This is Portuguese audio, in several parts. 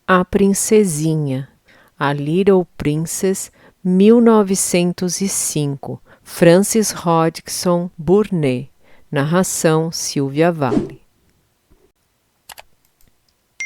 A Princesinha, A Little Princess, 1905, Frances Hodgson Burnett. Narração Silvia Vale.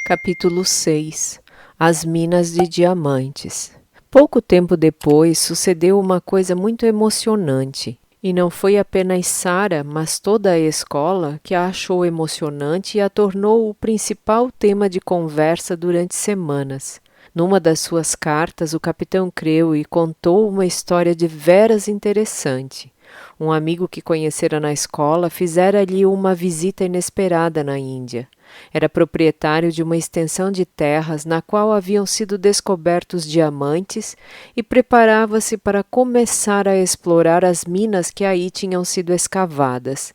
Capítulo 6. As Minas de Diamantes. Pouco tempo depois, sucedeu uma coisa muito emocionante. E não foi apenas Sarah, mas toda a escola que a achou emocionante e a tornou o principal tema de conversa durante semanas. Numa das suas cartas, o capitão Crewe contou uma história de veras interessante. Um amigo que conhecera na escola fizera-lhe uma visita inesperada na Índia. Era proprietário de uma extensão de terras na qual haviam sido descobertos diamantes e preparava-se para começar a explorar as minas que aí tinham sido escavadas.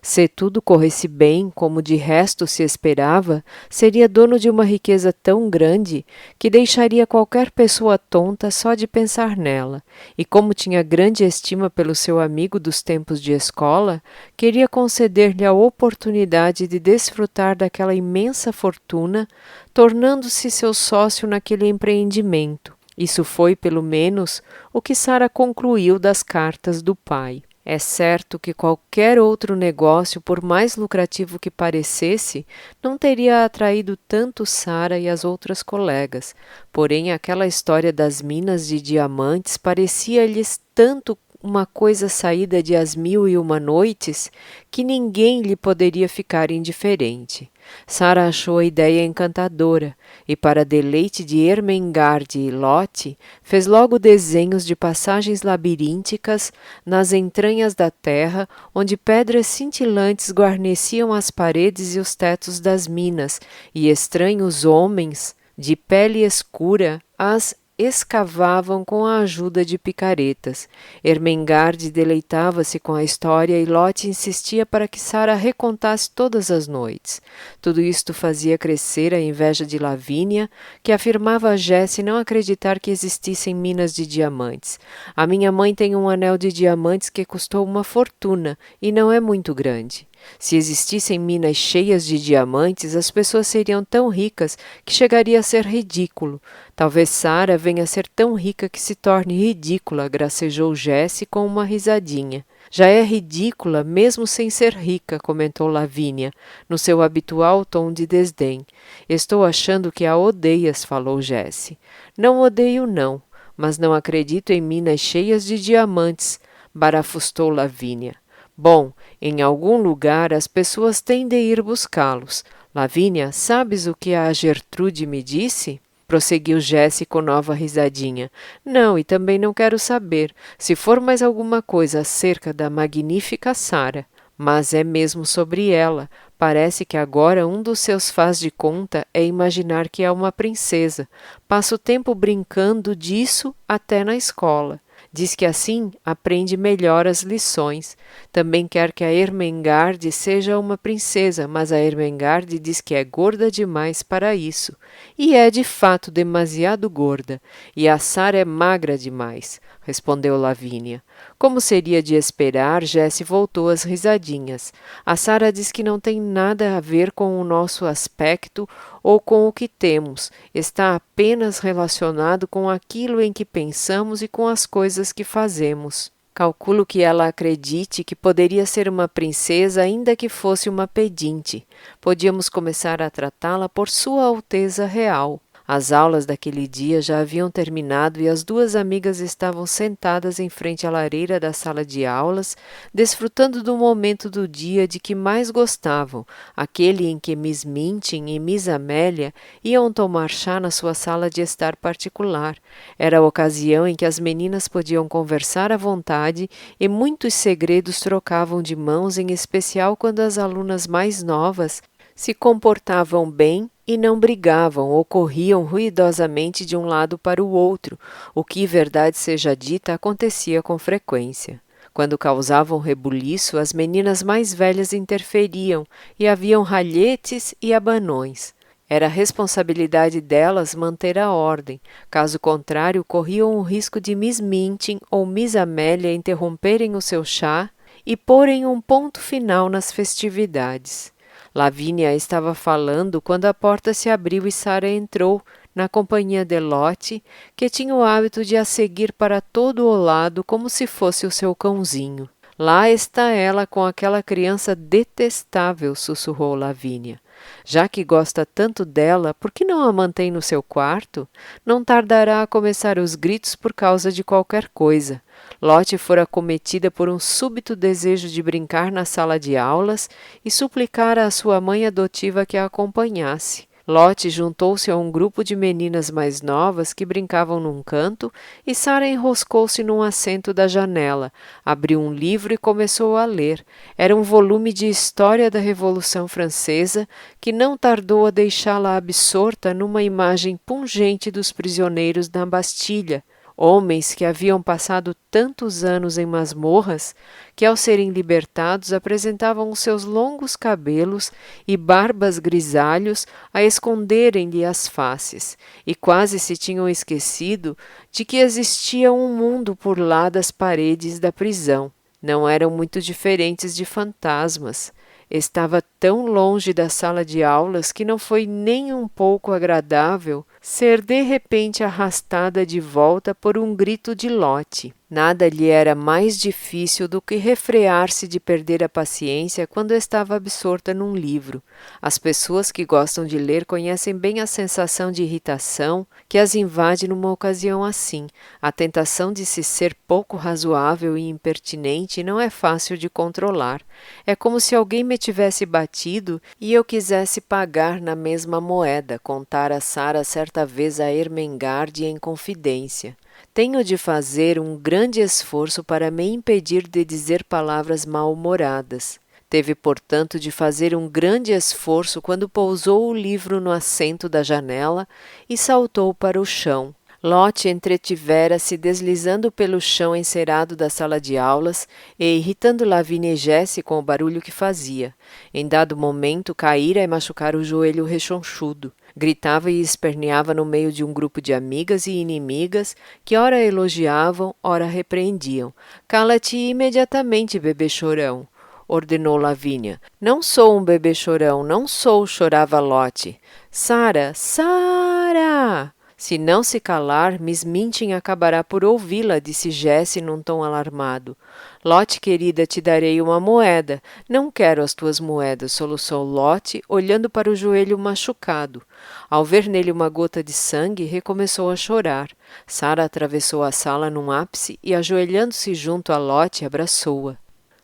Se tudo corresse bem, como de resto se esperava, seria dono de uma riqueza tão grande que deixaria qualquer pessoa tonta só de pensar nela, e como tinha grande estima pelo seu amigo dos tempos de escola, queria conceder-lhe a oportunidade de desfrutar daquela imensa fortuna, tornando-se seu sócio naquele empreendimento. Isso foi, pelo menos, o que Sarah concluiu das cartas do pai. É certo que qualquer outro negócio, por mais lucrativo que parecesse, não teria atraído tanto Sarah e as outras colegas, porém aquela história das minas de diamantes parecia-lhes tanto uma coisa saída de As Mil e Uma Noites que ninguém lhe poderia ficar indiferente. Sarah achou a ideia encantadora e, para deleite de Ermengarde e Lottie, fez logo desenhos de passagens labirínticas nas entranhas da terra, onde pedras cintilantes guarneciam as paredes e os tetos das minas, e estranhos homens, de pele escura, as escavavam com a ajuda de picaretas. Ermengarde deleitava-se com a história e Lottie insistia para que Sarah recontasse todas as noites. Tudo isto fazia crescer a inveja de Lavínia, que afirmava a Jessie não acreditar que existissem minas de diamantes. A minha mãe tem um anel de diamantes que custou uma fortuna e não é muito grande. Se existissem minas cheias de diamantes, as pessoas seriam tão ricas que chegaria a ser ridículo. Talvez Sarah venha a ser tão rica que se torne ridícula, gracejou Jessie com uma risadinha. Já é ridícula mesmo sem ser rica, comentou Lavínia, no seu habitual tom de desdém. Estou achando que a odeias, falou Jessie. Não odeio não, mas não acredito em minas cheias de diamantes, barafustou Lavínia. Bom, em algum lugar as pessoas têm de ir buscá-los. Lavínia, sabes o que a Gertrude me disse? Prosseguiu Jessie com nova risadinha. Não, e também não quero saber, se for mais alguma coisa acerca da magnífica Sarah. Mas é mesmo sobre ela. Parece que agora um dos seus faz de conta é imaginar que é uma princesa. Passa o tempo brincando disso até na escola. Diz que assim aprende melhor as lições. Também quer que a Ermengarde seja uma princesa, mas a Ermengarde diz que é gorda demais para isso. E é de fato demasiado gorda. E a Sarah é magra demais, respondeu Lavínia. Como seria de esperar, Jessie voltou às risadinhas. A Sarah diz que não tem nada a ver com o nosso aspecto ou com o que temos. Está apenas relacionado com aquilo em que pensamos e com as coisas que fazemos. Calculo que ela acredite que poderia ser uma princesa ainda que fosse uma pedinte. Podíamos começar a tratá-la por Sua Alteza Real. As aulas daquele dia já haviam terminado e as duas amigas estavam sentadas em frente à lareira da sala de aulas, desfrutando do momento do dia de que mais gostavam, aquele em que Miss Minchin e Miss Amélia iam tomar chá na sua sala de estar particular. Era a ocasião em que as meninas podiam conversar à vontade e muitos segredos trocavam de mãos, em especial quando as alunas mais novas se comportavam bem e não brigavam ou corriam ruidosamente de um lado para o outro, o que, verdade seja dita, acontecia com frequência. Quando causavam rebuliço, as meninas mais velhas interferiam e haviam ralhetes e abanões. Era responsabilidade delas manter a ordem, caso contrário corriam o risco de Miss Minchin ou Miss Amélia interromperem o seu chá e porem um ponto final nas festividades. Lavínia estava falando quando a porta se abriu e Sarah entrou, na companhia de Lotte, que tinha o hábito de a seguir para todo o lado como se fosse o seu cãozinho. Lá está ela com aquela criança detestável, sussurrou Lavínia. Já que gosta tanto dela, por que não a mantém no seu quarto? Não tardará a começar os gritos por causa de qualquer coisa. Lotte fora acometida por um súbito desejo de brincar na sala de aulas e suplicar à sua mãe adotiva que a acompanhasse. Lotte juntou-se a um grupo de meninas mais novas que brincavam num canto e Sara enroscou-se num assento da janela, abriu um livro e começou a ler. Era um volume de história da Revolução Francesa que não tardou a deixá-la absorta numa imagem pungente dos prisioneiros na Bastilha, homens que haviam passado tantos anos em masmorras que, ao serem libertados, apresentavam os seus longos cabelos e barbas grisalhos a esconderem-lhe as faces, e quase se tinham esquecido de que existia um mundo por lá das paredes da prisão. Não eram muito diferentes de fantasmas. Estava tão longe da sala de aulas que não foi nem um pouco agradável ser de repente arrastada de volta por um grito de Lotte. Nada lhe era mais difícil do que refrear-se de perder a paciência quando estava absorta num livro. As pessoas que gostam de ler conhecem bem a sensação de irritação que as invade numa ocasião assim. A tentação de se ser pouco razoável e impertinente não é fácil de controlar. É como se alguém me tivesse batido e eu quisesse pagar na mesma moeda, contara Sara certa vez a Ermengarde em confidência. Tenho de fazer um grande esforço para me impedir de dizer palavras mal-humoradas. Teve, portanto, de fazer um grande esforço quando pousou o livro no assento da janela e saltou para o chão. Lotte entretivera-se deslizando pelo chão encerado da sala de aulas e irritando Lavínia e Jessie com o barulho que fazia. Em dado momento caíra e machucara o joelho rechonchudo. Gritava e esperneava no meio de um grupo de amigas e inimigas que ora elogiavam, ora repreendiam. Cala-te imediatamente, bebê chorão, ordenou Lavínia. Não sou um bebê chorão, não sou, chorava Lotte. Sara, Sara! Se não se calar, Miss Minchin acabará por ouvi-la, disse Jessie num tom alarmado. Lotte, querida, te darei uma moeda. Não quero as tuas moedas, soluçou Lotte, olhando para o joelho machucado. Ao ver nele uma gota de sangue, recomeçou a chorar. Sara atravessou a sala num ápice e, ajoelhando-se junto a Lotte, abraçou-a.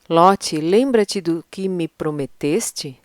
Lotte, lembra-te do que me prometeste?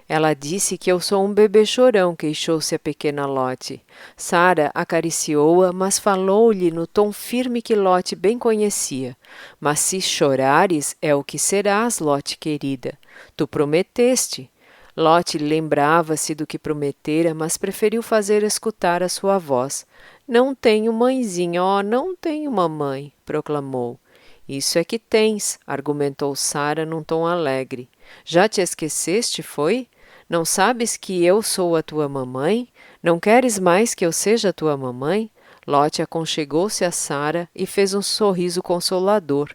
Ela disse que eu sou um bebê chorão, queixou-se a pequena Lotte. Sara acariciou-a, mas falou-lhe no tom firme que Lotte bem conhecia. Mas se chorares, é o que serás, Lotte querida. Tu prometeste. Lotte lembrava-se do que prometera, mas preferiu fazer escutar a sua voz. Não tenho mãezinha, oh, não tenho mamãe, proclamou. Isso é que tens, argumentou Sara num tom alegre. Já te esqueceste, foi? Não sabes que eu sou a tua mamãe? Não queres mais que eu seja a tua mamãe? Lotte aconchegou-se a Sara e fez um sorriso consolador.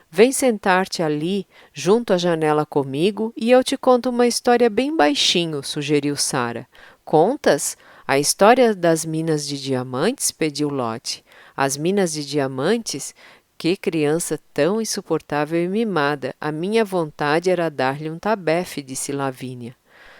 Vem sentar-te ali, junto à janela comigo, e eu te conto uma história bem baixinho, sugeriu Sara. Contas? A história das minas de diamantes? Pediu Lotte. As minas de diamantes? Que criança tão insuportável e mimada! A minha vontade era dar-lhe um tabefe, disse Lavínia.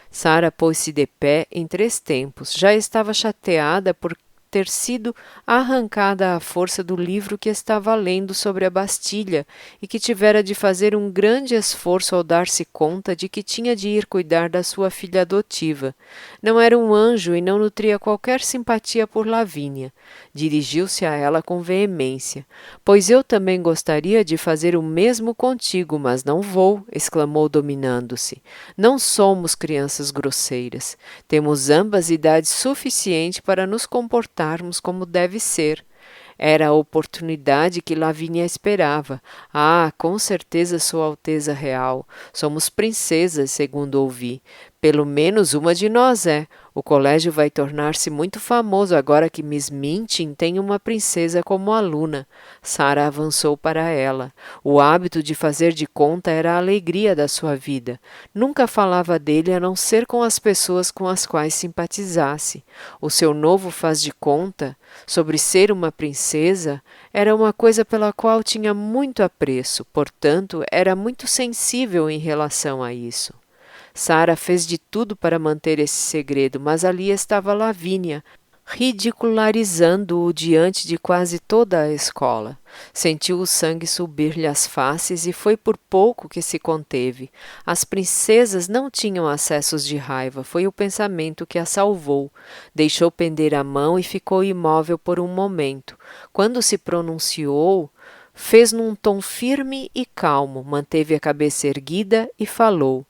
Sara pôs-se de pé em 3 tempos. Já estava chateada por ter sido arrancada à força do livro que estava lendo sobre a Bastilha e que tivera de fazer um grande esforço ao dar-se conta de que tinha de ir cuidar da sua filha adotiva. Não era um anjo e não nutria qualquer simpatia por Lavínia. Dirigiu-se a ela com veemência. Pois eu também gostaria de fazer o mesmo contigo, mas não vou, exclamou dominando-se. Não somos crianças grosseiras. Temos ambas idade suficiente para nos comportarmos como deve ser. Era a oportunidade que Lavínia esperava. Ah, com certeza, Sua Alteza Real. Somos princesas, segundo ouvi. Pelo menos uma de nós é. O colégio vai tornar-se muito famoso agora que Miss Minchin tem uma princesa como aluna. Sarah avançou para ela. O hábito de fazer de conta era a alegria da sua vida. Nunca falava dele a não ser com as pessoas com as quais simpatizasse. O seu novo faz de conta, sobre ser uma princesa, era uma coisa pela qual tinha muito apreço, portanto, era muito sensível em relação a isso. Sarah fez de tudo para manter esse segredo, mas ali estava Lavínia, ridicularizando-o diante de quase toda a escola. Sentiu o sangue subir-lhe às faces e foi por pouco que se conteve. As princesas não tinham acessos de raiva, foi o pensamento que a salvou. Deixou pender a mão e ficou imóvel por um momento. Quando se pronunciou, fez num tom firme e calmo, manteve a cabeça erguida e falou.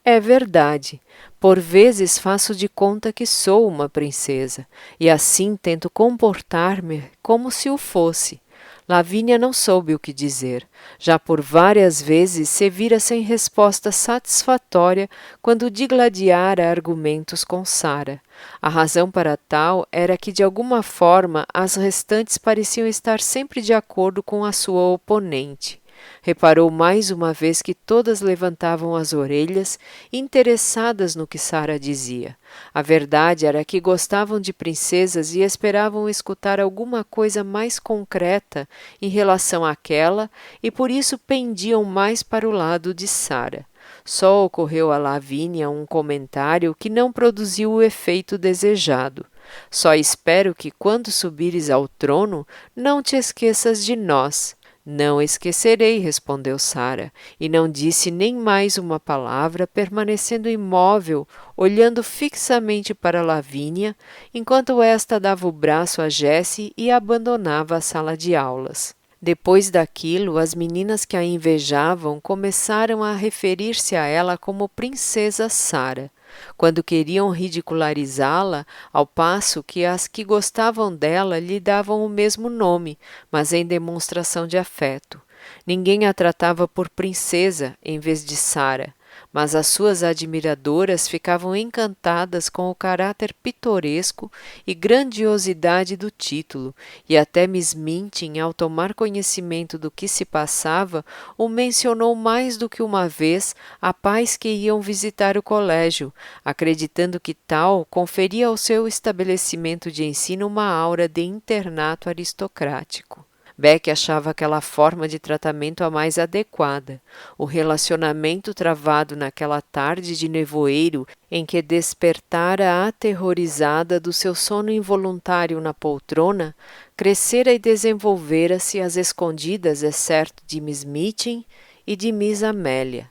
É verdade. Por vezes faço de conta que sou uma princesa, e assim tento comportar-me como se o fosse. Lavínia não soube o que dizer. Já por várias vezes se vira sem resposta satisfatória quando digladiara argumentos com Sarah. A razão para tal era que, de alguma forma, as restantes pareciam estar sempre de acordo com a sua oponente. Reparou mais uma vez que todas levantavam as orelhas, interessadas no que Sarah dizia. A verdade era que gostavam de princesas e esperavam escutar alguma coisa mais concreta em relação àquela e por isso pendiam mais para o lado de Sarah. Só ocorreu a Lavínia um comentário que não produziu o efeito desejado. Só espero que, quando subires ao trono, não te esqueças de nós. Não esquecerei, respondeu Sarah, e não disse nem mais uma palavra, permanecendo imóvel, olhando fixamente para Lavínia, enquanto esta dava o braço a Jessie e abandonava a sala de aulas. Depois daquilo, as meninas que a invejavam começaram a referir-se a ela como Princesa Sarah, quando queriam ridicularizá-la, ao passo que as que gostavam dela lhe davam o mesmo nome, mas em demonstração de afeto. Ninguém a tratava por princesa em vez de Sarah, mas as suas admiradoras ficavam encantadas com o caráter pitoresco e grandiosidade do título, e até Miss Minchin, ao tomar conhecimento do que se passava, o mencionou mais do que uma vez a pais que iam visitar o colégio, acreditando que tal conferia ao seu estabelecimento de ensino uma aura de internato aristocrático. Beck achava aquela forma de tratamento a mais adequada. O relacionamento travado naquela tarde de nevoeiro em que despertara aterrorizada do seu sono involuntário na poltrona, crescera e desenvolvera-se às escondidas, exceto de Miss Minchin e de Miss Amélia.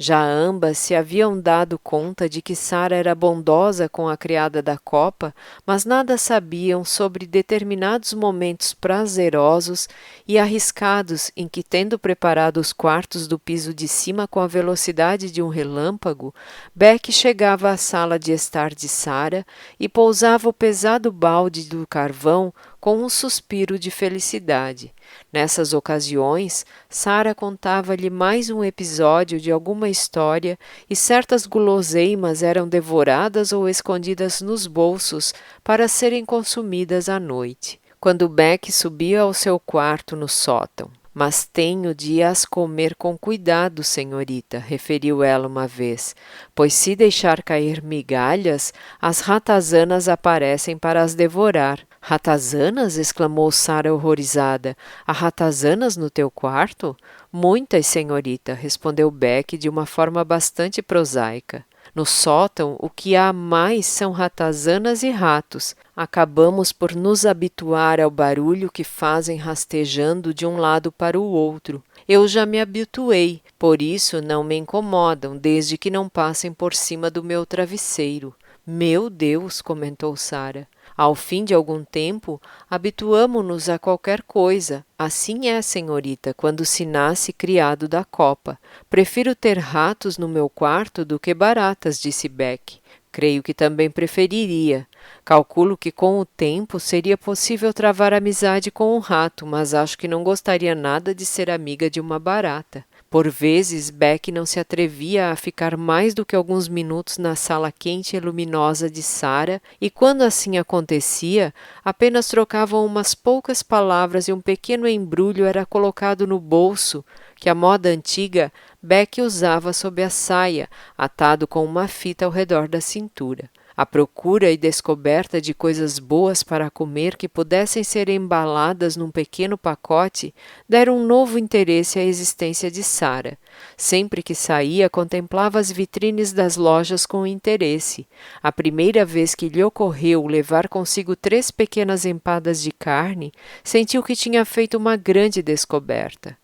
Já ambas se haviam dado conta de que Sarah era bondosa com a criada da copa, mas nada sabiam sobre determinados momentos prazerosos e arriscados em que, tendo preparado os quartos do piso de cima com a velocidade de um relâmpago, Beck chegava à sala de estar de Sarah e pousava o pesado balde do carvão com um suspiro de felicidade. Nessas ocasiões, Sarah contava-lhe mais um episódio de alguma história e certas guloseimas eram devoradas ou escondidas nos bolsos para serem consumidas à noite. Quando Beck subia ao seu quarto no sótão. Mas tenho de as comer com cuidado, senhorita, referiu ela uma vez, pois se deixar cair migalhas, as ratazanas aparecem para as devorar. Ratazanas? Exclamou Sarah horrorizada. Há ratazanas no teu quarto? Muitas, senhorita, respondeu Beck de uma forma bastante prosaica. No sótão, o que há mais são ratazanas e ratos. Acabamos por nos habituar ao barulho que fazem rastejando de um lado para o outro. Eu já me habituei, por isso não me incomodam, desde que não passem por cima do meu travesseiro. Meu Deus, comentou Sarah. Ao fim de algum tempo, habituamo-nos a qualquer coisa. Assim é, senhorita, quando se nasce criado da copa. Prefiro ter ratos no meu quarto do que baratas, disse Beck. Creio que também preferiria. Calculo que com o tempo seria possível travar amizade com um rato, mas acho que não gostaria nada de ser amiga de uma barata. Por vezes, Beck não se atrevia a ficar mais do que alguns minutos na sala quente e luminosa de Sarah, e quando assim acontecia, apenas trocavam umas poucas palavras e um pequeno embrulho era colocado no bolso, que a moda antiga Beck usava sob a saia, atado com uma fita ao redor da cintura. A procura e descoberta de coisas boas para comer que pudessem ser embaladas num pequeno pacote deram um novo interesse à existência de Sarah. Sempre que saía, contemplava as vitrines das lojas com interesse. A primeira vez que lhe ocorreu levar consigo 3 pequenas empadas de carne, sentiu que tinha feito uma grande descoberta.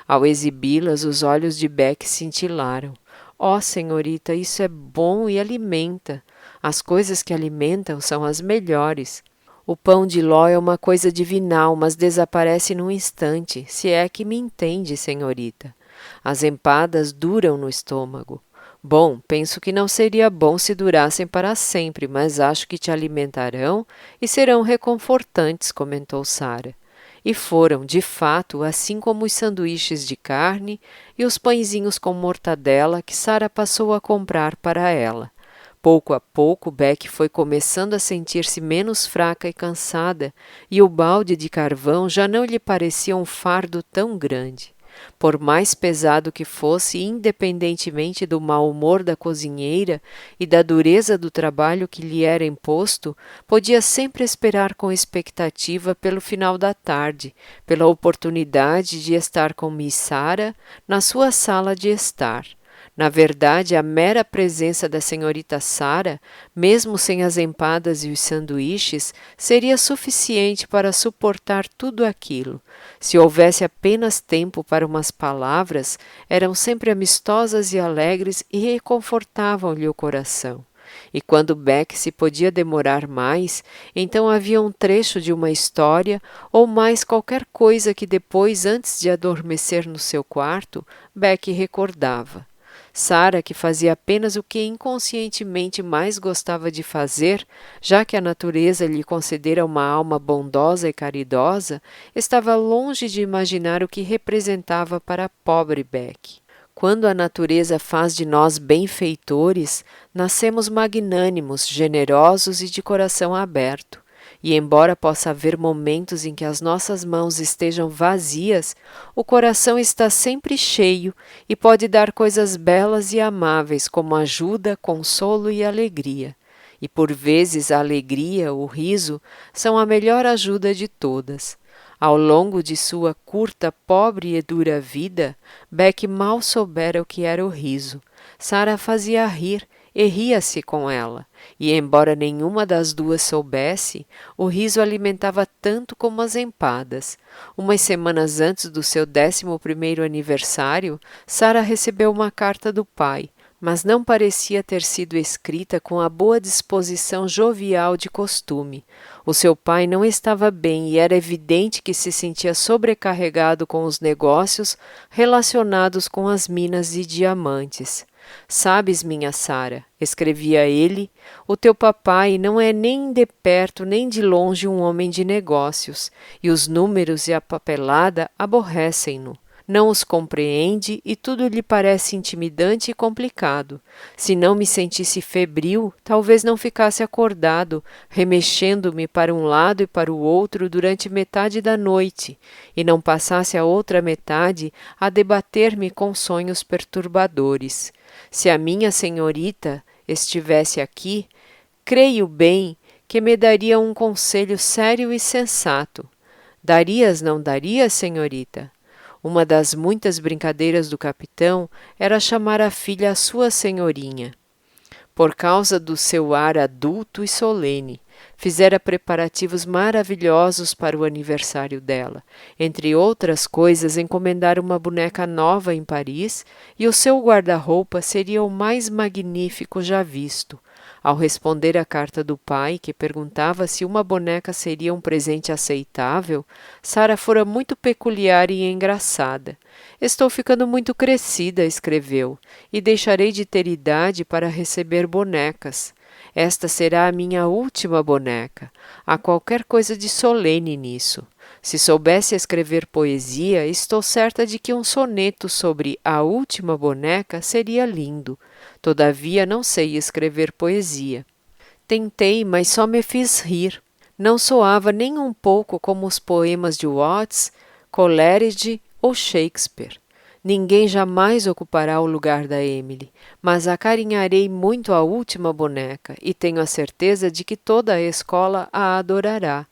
Ao exibi-las, os olhos de Beck cintilaram. Oh, senhorita, isso é bom e alimenta. As coisas que alimentam são as melhores. O pão de ló é uma coisa divinal, mas desaparece num instante, se é que me entende, senhorita. As empadas duram no estômago. Bom, penso que não seria bom se durassem para sempre, mas acho que te alimentarão e serão reconfortantes, comentou Sarah. E foram, de fato, assim como os sanduíches de carne e os pãezinhos com mortadela que Sarah passou a comprar para ela. Pouco a pouco, Beck foi começando a sentir-se menos fraca e cansada, e o balde de carvão já não lhe parecia um fardo tão grande. Por mais pesado que fosse, independentemente do mau humor da cozinheira e da dureza do trabalho que lhe era imposto, podia sempre esperar com expectativa pelo final da tarde, pela oportunidade de estar com Miss Sarah na sua sala de estar. Na verdade, a mera presença da senhorita Sarah, mesmo sem as empadas e os sanduíches, seria suficiente para suportar tudo aquilo. Se houvesse apenas tempo para umas palavras, eram sempre amistosas e alegres e reconfortavam-lhe o coração. E quando Beck se podia demorar mais, então havia um trecho de uma história ou mais qualquer coisa que depois, antes de adormecer no seu quarto, Beck recordava. Sarah, que fazia apenas o que inconscientemente mais gostava de fazer, já que a natureza lhe concedera uma alma bondosa e caridosa, estava longe de imaginar o que representava para a pobre Beck. Quando a natureza faz de nós benfeitores, nascemos magnânimos, generosos e de coração aberto. E embora possa haver momentos em que as nossas mãos estejam vazias, o coração está sempre cheio e pode dar coisas belas e amáveis como ajuda, consolo e alegria. E por vezes a alegria, o riso, são a melhor ajuda de todas. Ao longo de sua curta, pobre e dura vida, Beck mal soubera o que era o riso. Sarah fazia rir e ria-se com ela, e embora nenhuma das duas soubesse, o riso alimentava tanto como as empadas. Umas semanas antes do seu 11º aniversário, Sarah recebeu uma carta do pai, mas não parecia ter sido escrita com a boa disposição jovial de costume. O seu pai não estava bem e era evidente que se sentia sobrecarregado com os negócios relacionados com as minas de diamantes. Sabes, minha Sarah, escrevia ele, o teu papai não é nem de perto nem de longe um homem de negócios, e os números e a papelada aborrecem-no. Não os compreende e tudo lhe parece intimidante e complicado. Se não me sentisse febril, talvez não ficasse acordado, remexendo-me para um lado e para o outro durante metade da noite, e não passasse a outra metade a debater-me com sonhos perturbadores. Se a minha senhorita estivesse aqui, creio bem que me daria um conselho sério e sensato. Darias, não darias, senhorita? Uma das muitas brincadeiras do capitão era chamar a filha a sua senhorinha. Por causa do seu ar adulto e solene, fizera preparativos maravilhosos para o aniversário dela. Entre outras coisas, encomendara uma boneca nova em Paris e o seu guarda-roupa seria o mais magnífico já visto. Ao responder à carta do pai, que perguntava se uma boneca seria um presente aceitável, Sarah fora muito peculiar e engraçada. Estou ficando muito crescida, escreveu, e deixarei de ter idade para receber bonecas. Esta será a minha última boneca. Há qualquer coisa de solene nisso. Se soubesse escrever poesia, estou certa de que um soneto sobre a última boneca seria lindo. Todavia não sei escrever poesia. Tentei, mas só me fiz rir. Não soava nem um pouco como os poemas de Watts, Coleridge ou Shakespeare. Ninguém jamais ocupará o lugar da Emily, mas acarinharei muito a última boneca e tenho a certeza de que toda a escola a adorará.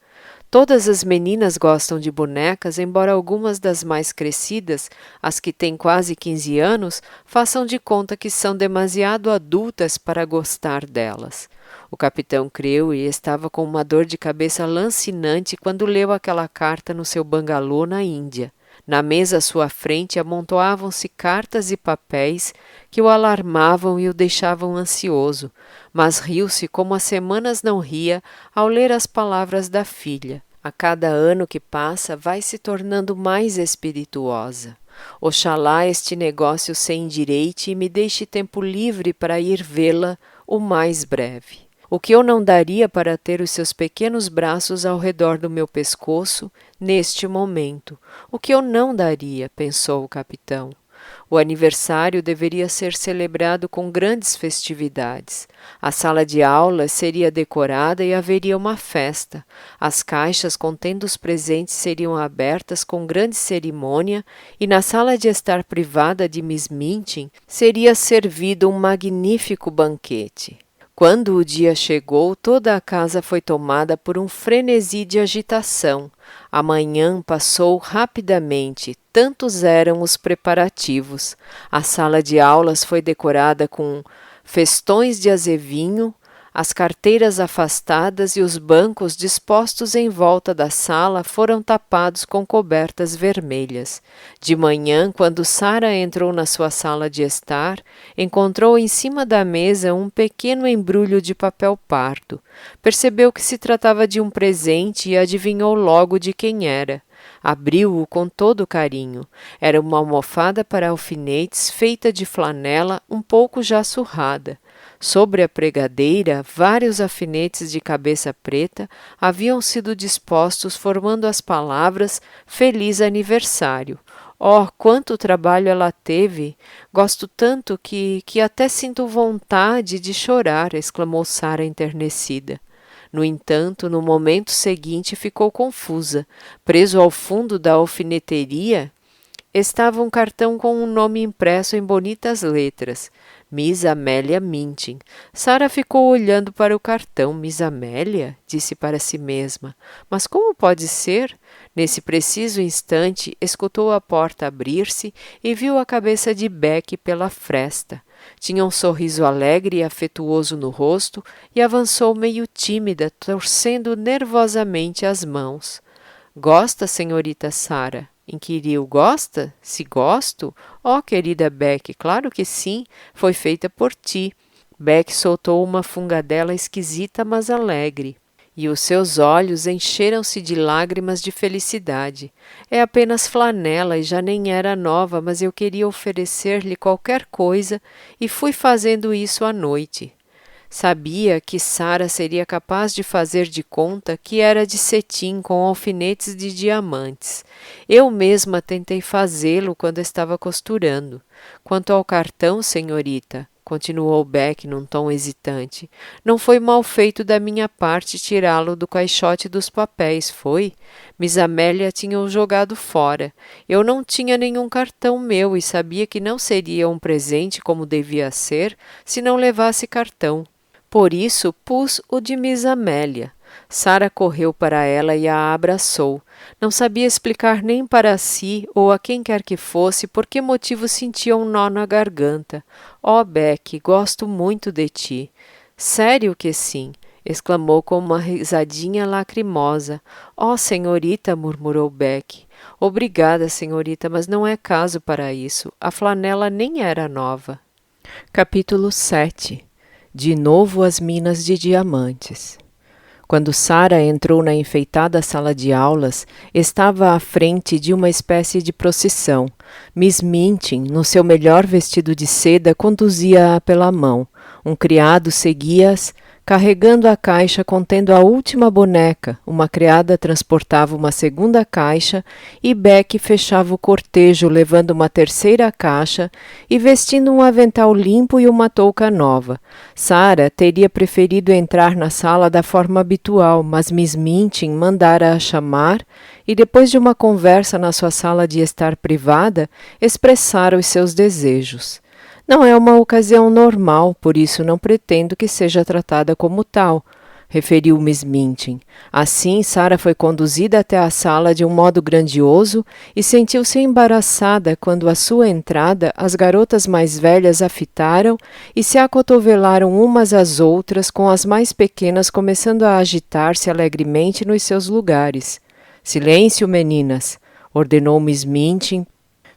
Todas as meninas gostam de bonecas, embora algumas das mais crescidas, as que têm quase 15 anos, façam de conta que são demasiado adultas para gostar delas. O capitão Crewe estava com uma dor de cabeça lancinante quando leu aquela carta no seu bangalô na Índia. Na mesa à sua frente amontoavam-se cartas e papéis que o alarmavam e o deixavam ansioso, mas riu-se como há semanas não ria ao ler as palavras da filha. A cada ano que passa, vai se tornando mais espirituosa. Oxalá este negócio se endireite e me deixe tempo livre para ir vê-la o mais breve. O que eu não daria para ter os seus pequenos braços ao redor do meu pescoço, neste momento. O que eu não daria, pensou o capitão. O aniversário deveria ser celebrado com grandes festividades. A sala de aulas seria decorada e haveria uma festa. As caixas contendo os presentes seriam abertas com grande cerimônia e na sala de estar privada de Miss Minchin seria servido um magnífico banquete. Quando o dia chegou, toda a casa foi tomada por um frenesi de agitação. A manhã passou rapidamente, tantos eram os preparativos. A sala de aulas foi decorada com festões de azevinho, as carteiras afastadas e os bancos dispostos em volta da sala foram tapados com cobertas vermelhas. De manhã, quando Sarah entrou na sua sala de estar, encontrou em cima da mesa um pequeno embrulho de papel pardo. Percebeu que se tratava de um presente e adivinhou logo de quem era. Abriu-o com todo carinho. Era uma almofada para alfinetes feita de flanela um pouco já surrada. Sobre a pregadeira, vários alfinetes de cabeça preta haviam sido dispostos formando as palavras Feliz Aniversário. Oh, quanto trabalho ela teve! Gosto tanto que até sinto vontade de chorar, exclamou Sarah enternecida. No entanto, no momento seguinte ficou confusa. Preso ao fundo da alfineteria estava um cartão com um nome impresso em bonitas letras. Miss Amélia Minchin. Sarah ficou olhando para o cartão. Miss Amélia? Disse para si mesma. Mas como pode ser? Nesse preciso instante, escutou a porta abrir-se e viu a cabeça de Beck pela fresta. Tinha um sorriso alegre e afetuoso no rosto e avançou meio tímida, torcendo nervosamente as mãos. Gosta, senhorita Sarah? Inquiriu. Gosta? Se gosto? Oh, querida Beck, claro que sim, foi feita por ti. Beck soltou uma fungadela esquisita, mas alegre. E os seus olhos encheram-se de lágrimas de felicidade. É apenas flanela e já nem era nova, mas eu queria oferecer-lhe qualquer coisa e fui fazendo isso à noite. Sabia que Sarah seria capaz de fazer de conta que era de cetim com alfinetes de diamantes. Eu mesma tentei fazê-lo quando estava costurando. Quanto ao cartão, senhorita, continuou Beck num tom hesitante, não foi mal feito da minha parte tirá-lo do caixote dos papéis, foi? Miss Amélia tinha-o jogado fora. Eu não tinha nenhum cartão meu e sabia que não seria um presente como devia ser se não levasse cartão. Por isso, pus o de Miss Amélia. Sarah correu para ela e a abraçou. Não sabia explicar nem para si ou a quem quer que fosse por que motivo sentia um nó na garganta. Oh, Beck, gosto muito de ti. Sério que sim, exclamou com uma risadinha lacrimosa. Oh, senhorita, murmurou Beck. Obrigada, senhorita, mas não é caso para isso. A flanela nem era nova. Capítulo 7. De novo as minas de diamantes. Quando Sarah entrou na enfeitada sala de aulas, estava à frente de uma espécie de procissão. Miss Minchin, no seu melhor vestido de seda, conduzia-a pela mão. Um criado seguia-as, carregando a caixa contendo a última boneca. Uma criada transportava uma segunda caixa e Beck fechava o cortejo levando uma terceira caixa e vestindo um avental limpo e uma touca nova. Sarah teria preferido entrar na sala da forma habitual, mas Miss Minchin mandara-a chamar e, depois de uma conversa na sua sala de estar privada, expressara os seus desejos. Não é uma ocasião normal, por isso não pretendo que seja tratada como tal, referiu Miss Minchin. Assim, Sarah foi conduzida até a sala de um modo grandioso e sentiu-se embaraçada quando, à sua entrada, as garotas mais velhas a fitaram e se acotovelaram umas às outras, com as mais pequenas começando a agitar-se alegremente nos seus lugares. Silêncio, meninas, ordenou Miss Minchin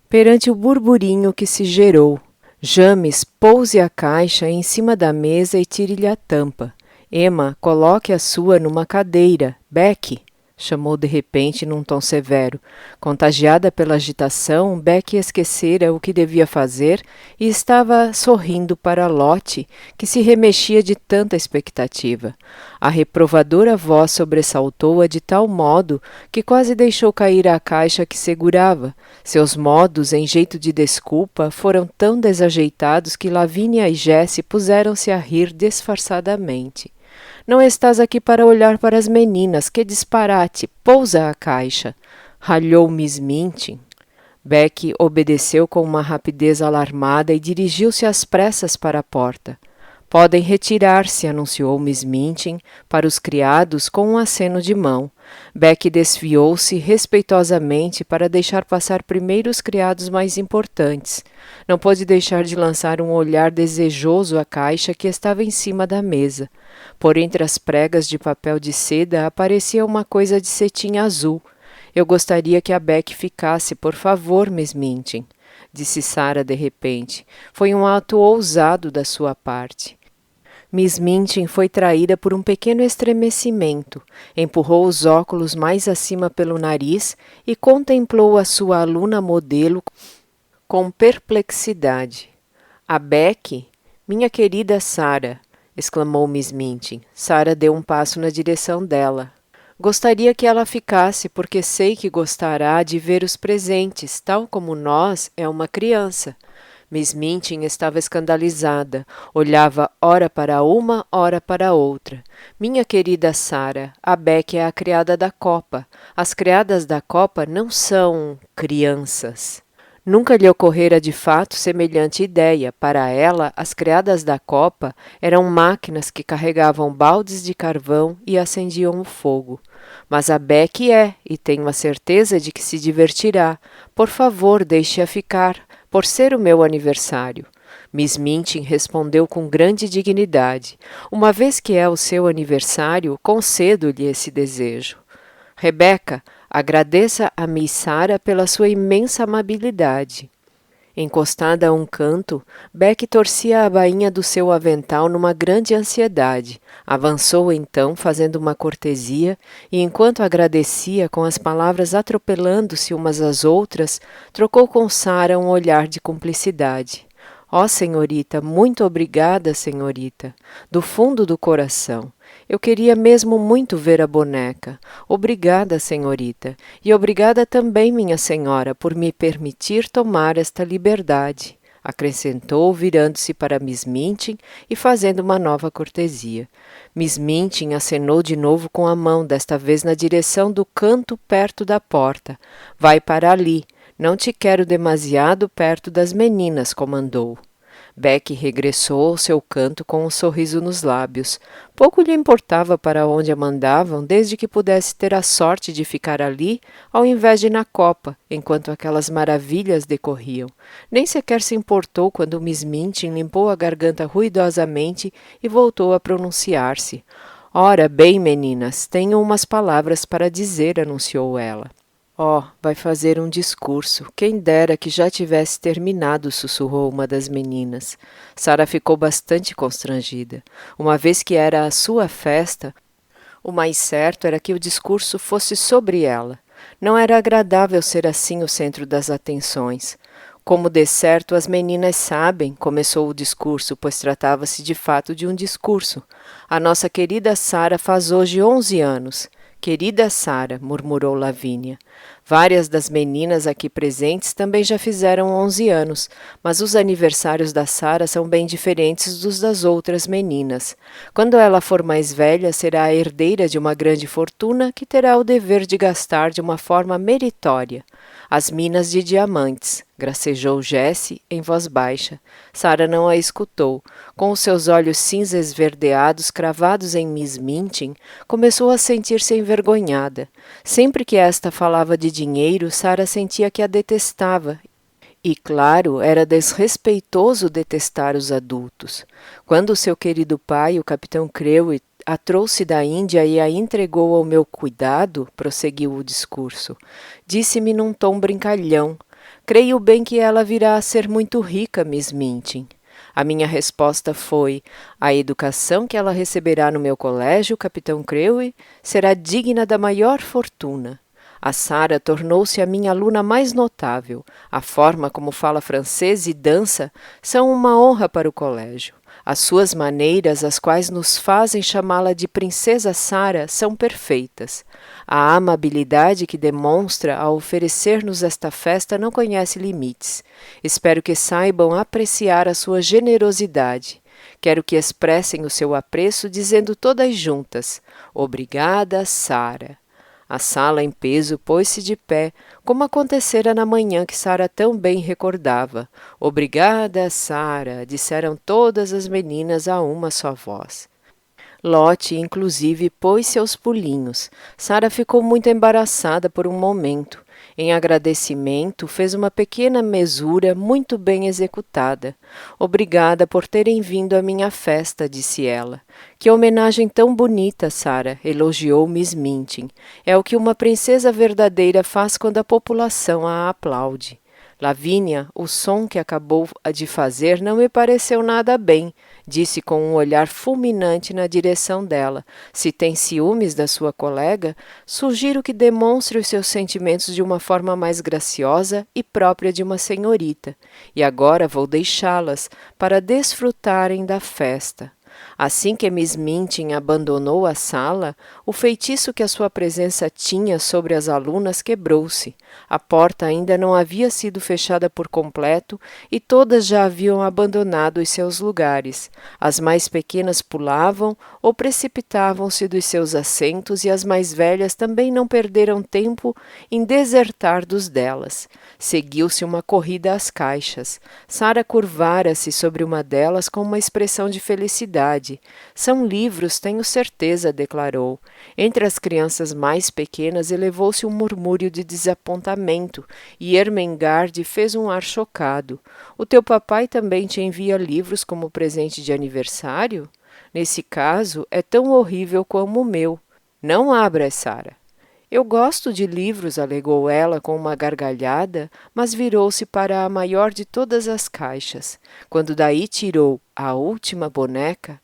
perante o burburinho que se gerou. James, pouse a caixa em cima da mesa e tire-lhe a tampa. Emma, coloque a sua numa cadeira. Becky, chamou de repente num tom severo. Contagiada pela agitação, Becky esquecera o que devia fazer e estava sorrindo para Lottie, que se remexia de tanta expectativa. A reprovadora voz sobressaltou-a de tal modo que quase deixou cair a caixa que segurava. Seus modos, em jeito de desculpa, foram tão desajeitados que Lavínia e Jessie puseram-se a rir disfarçadamente. Não estás aqui para olhar para as meninas, que disparate! Pousa a caixa! Ralhou Miss Minchin. Becky obedeceu com uma rapidez alarmada e dirigiu-se às pressas para a porta. Podem retirar-se, anunciou Miss Minchin para os criados com um aceno de mão. Becky desviou-se respeitosamente para deixar passar primeiro os criados mais importantes. Não pôde deixar de lançar um olhar desejoso à caixa que estava em cima da mesa. Por entre as pregas de papel de seda aparecia uma coisa de cetim azul. Eu gostaria que a Becky ficasse, por favor, Miss Minchin, disse Sarah de repente. Foi um ato ousado da sua parte. Miss Minchin foi traída por um pequeno estremecimento, empurrou os óculos mais acima pelo nariz e contemplou a sua aluna modelo com perplexidade. A Becky? Minha querida Sarah, exclamou Miss Minchin. Sarah deu um passo na direção dela. Gostaria que ela ficasse, porque sei que gostará de ver os presentes, tal como nós, é uma criança. Miss Minchin estava escandalizada. Olhava ora para uma, ora para outra. Minha querida Sarah, a Becky é a criada da Copa. As criadas da Copa não são crianças. Nunca lhe ocorrera de fato semelhante ideia. Para ela, as criadas da Copa eram máquinas que carregavam baldes de carvão e acendiam o fogo. Mas a Becky é, e tenho a certeza de que se divertirá. Por favor, deixe-a ficar, por ser o meu aniversário. Miss Minchin respondeu com grande dignidade. Uma vez que é o seu aniversário, concedo-lhe esse desejo. Rebecca, agradeça a Miss Sarah pela sua imensa amabilidade. Encostada a um canto, Becky torcia a bainha do seu avental numa grande ansiedade. Avançou então, fazendo uma cortesia, e enquanto agradecia com as palavras atropelando-se umas às outras, trocou com Sarah um olhar de cumplicidade. Ó, senhorita, muito obrigada, senhorita, do fundo do coração. Eu queria mesmo muito ver a boneca. Obrigada, senhorita, e obrigada também, minha senhora, por me permitir tomar esta liberdade, acrescentou, virando-se para Miss Minchin e fazendo uma nova cortesia. Miss Minchin acenou de novo com a mão, desta vez na direção do canto perto da porta. Vai para ali. Não te quero demasiado perto das meninas, comandou. Becky regressou ao seu canto com um sorriso nos lábios. Pouco lhe importava para onde a mandavam, desde que pudesse ter a sorte de ficar ali, ao invés de na copa, enquanto aquelas maravilhas decorriam. Nem sequer se importou quando Miss Minchin limpou a garganta ruidosamente e voltou a pronunciar-se. Ora bem, meninas, tenho umas palavras para dizer, anunciou ela. Oh, vai fazer um discurso. Quem dera que já tivesse terminado, sussurrou uma das meninas. Sarah ficou bastante constrangida. Uma vez que era a sua festa, o mais certo era que o discurso fosse sobre ela. Não era agradável ser assim o centro das atenções. Como de certo as meninas sabem, começou o discurso, pois tratava-se de fato de um discurso. A nossa querida Sara faz hoje 11 anos. Querida Sara, murmurou Lavínia. Várias das meninas aqui presentes também já fizeram 11 anos, mas os aniversários da Sara são bem diferentes dos das outras meninas. Quando ela for mais velha, será a herdeira de uma grande fortuna que terá o dever de gastar de uma forma meritória. As minas de diamantes, gracejou Jessie em voz baixa. Sara não a escutou. Com os seus olhos cinza esverdeados cravados em Miss Minchin, começou a sentir-se envergonhada. Sempre que esta falava de dinheiro, Sara sentia que a detestava. E, claro, era desrespeitoso detestar os adultos. Quando seu querido pai, o capitão Crewe, a trouxe da Índia e a entregou ao meu cuidado, prosseguiu o discurso, disse-me num tom brincalhão, creio bem que ela virá a ser muito rica, Miss Minchin. A minha resposta foi, a educação que ela receberá no meu colégio, capitão Crewe, será digna da maior fortuna. A Sara tornou-se a minha aluna mais notável. A forma como fala francês e dança são uma honra para o colégio. As suas maneiras, as quais nos fazem chamá-la de Princesa Sara, são perfeitas. A amabilidade que demonstra ao oferecer-nos esta festa não conhece limites. Espero que saibam apreciar a sua generosidade. Quero que expressem o seu apreço dizendo todas juntas: Obrigada, Sara. A sala em peso pôs-se de pé, como acontecera na manhã que Sara tão bem recordava. Obrigada, Sara, disseram todas as meninas a uma só voz. Lotte, inclusive, pôs-se aos pulinhos. Sara ficou muito embaraçada por um momento. Em agradecimento, fez uma pequena mesura muito bem executada. Obrigada por terem vindo à minha festa, disse ela. Que homenagem tão bonita, Sara, elogiou Miss Minchin. É o que uma princesa verdadeira faz quando a população a aplaude. Lavínia, o som que acabou de fazer não me pareceu nada bem, disse com um olhar fulminante na direção dela. Se tem ciúmes da sua colega, sugiro que demonstre os seus sentimentos de uma forma mais graciosa e própria de uma senhorita. E agora vou deixá-las para desfrutarem da festa. Assim que Miss Minchin abandonou a sala, o feitiço que a sua presença tinha sobre as alunas quebrou-se. A porta ainda não havia sido fechada por completo e todas já haviam abandonado os seus lugares. As mais pequenas pulavam ou precipitavam-se dos seus assentos e as mais velhas também não perderam tempo em desertar dos delas. Seguiu-se uma corrida às caixas. Sara curvara-se sobre uma delas com uma expressão de felicidade. São livros, tenho certeza, declarou. Entre as crianças mais pequenas elevou-se um murmúrio de desapontamento e Ermengarde fez um ar chocado. O teu papai também te envia livros como presente de aniversário? Nesse caso, é tão horrível como o meu. Não abras, Sara. Eu gosto de livros, alegou ela com uma gargalhada, mas virou-se para a maior de todas as caixas. Quando daí tirou a última boneca,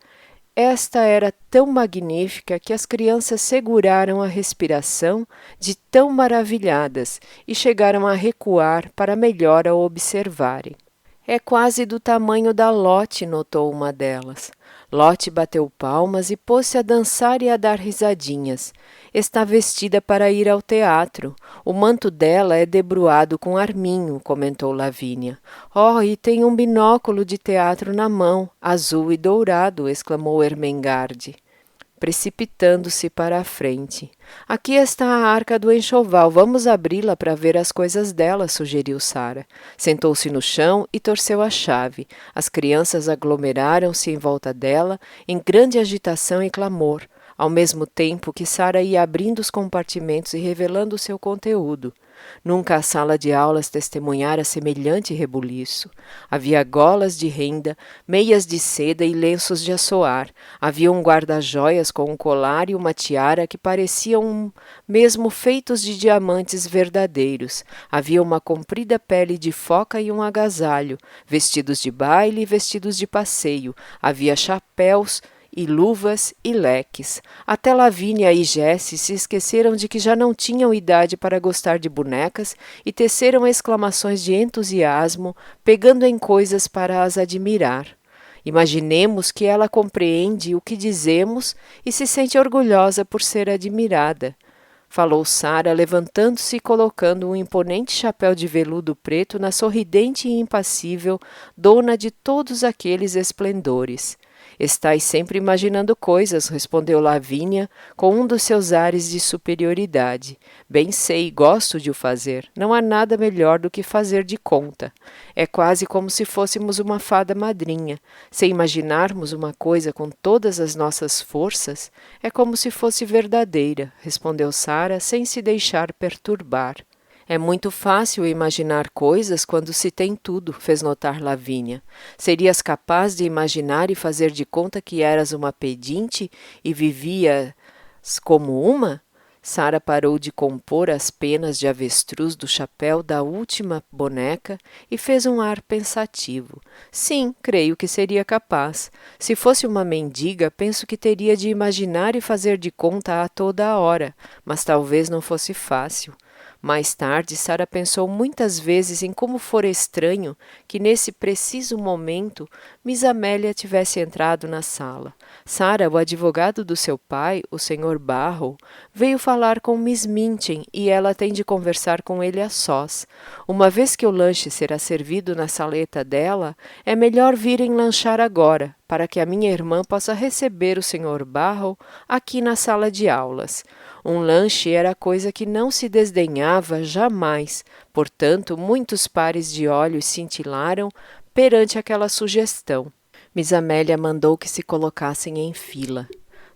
esta era tão magnífica que as crianças seguraram a respiração de tão maravilhadas e chegaram a recuar para melhor a observarem. É quase do tamanho da Lotte, notou uma delas. Lotte bateu palmas e pôs-se a dançar e a dar risadinhas. Está vestida para ir ao teatro. O manto dela é debruado com arminho, comentou Lavínia. Oh, e tem um binóculo de teatro na mão, azul e dourado, exclamou Ermengarde, precipitando-se para a frente. Aqui está a arca do enxoval, vamos abri-la para ver as coisas dela, sugeriu Sara. Sentou-se no chão e torceu a chave. As crianças aglomeraram-se em volta dela, em grande agitação e clamor, ao mesmo tempo que Sara ia abrindo os compartimentos e revelando o seu conteúdo. Nunca a sala de aulas testemunhara semelhante rebuliço. Havia golas de renda, meias de seda e lenços de assoar. Havia um guarda-joias com um colar e uma tiara que pareciam mesmo feitos de diamantes verdadeiros. Havia uma comprida pele de foca e um agasalho, vestidos de baile e vestidos de passeio. Havia chapéus e luvas e leques. Até Lavínia e Jessie se esqueceram de que já não tinham idade para gostar de bonecas e teceram exclamações de entusiasmo, pegando em coisas para as admirar. Imaginemos que ela compreende o que dizemos e se sente orgulhosa por ser admirada. Falou Sara, levantando-se e colocando um imponente chapéu de veludo preto na sorridente e impassível dona de todos aqueles esplendores. Estais sempre imaginando coisas, respondeu Lavínia, com um dos seus ares de superioridade. Bem sei, gosto de o fazer. Não há nada melhor do que fazer de conta. É quase como se fôssemos uma fada madrinha. Se imaginarmos uma coisa com todas as nossas forças, é como se fosse verdadeira, respondeu Sara, sem se deixar perturbar. É muito fácil imaginar coisas quando se tem tudo, fez notar Lavínia. Serias capaz de imaginar e fazer de conta que eras uma pedinte e vivias como uma? Sara parou de compor as penas de avestruz do chapéu da última boneca e fez um ar pensativo. Sim, creio que seria capaz. Se fosse uma mendiga, penso que teria de imaginar e fazer de conta a toda a hora, mas talvez não fosse fácil. Mais tarde, Sara pensou muitas vezes em como fora estranho que, nesse preciso momento, Miss Amélia tivesse entrado na sala. Sara, o advogado do seu pai, o Sr. Barrow, veio falar com Miss Minchin e ela tem de conversar com ele a sós. Uma vez que o lanche será servido na saleta dela, é melhor virem lanchar agora, para que a minha irmã possa receber o Sr. Barrow aqui na sala de aulas. Um lanche era coisa que não se desdenhava jamais, portanto, muitos pares de olhos cintilaram perante aquela sugestão. Miss Amélia mandou que se colocassem em fila,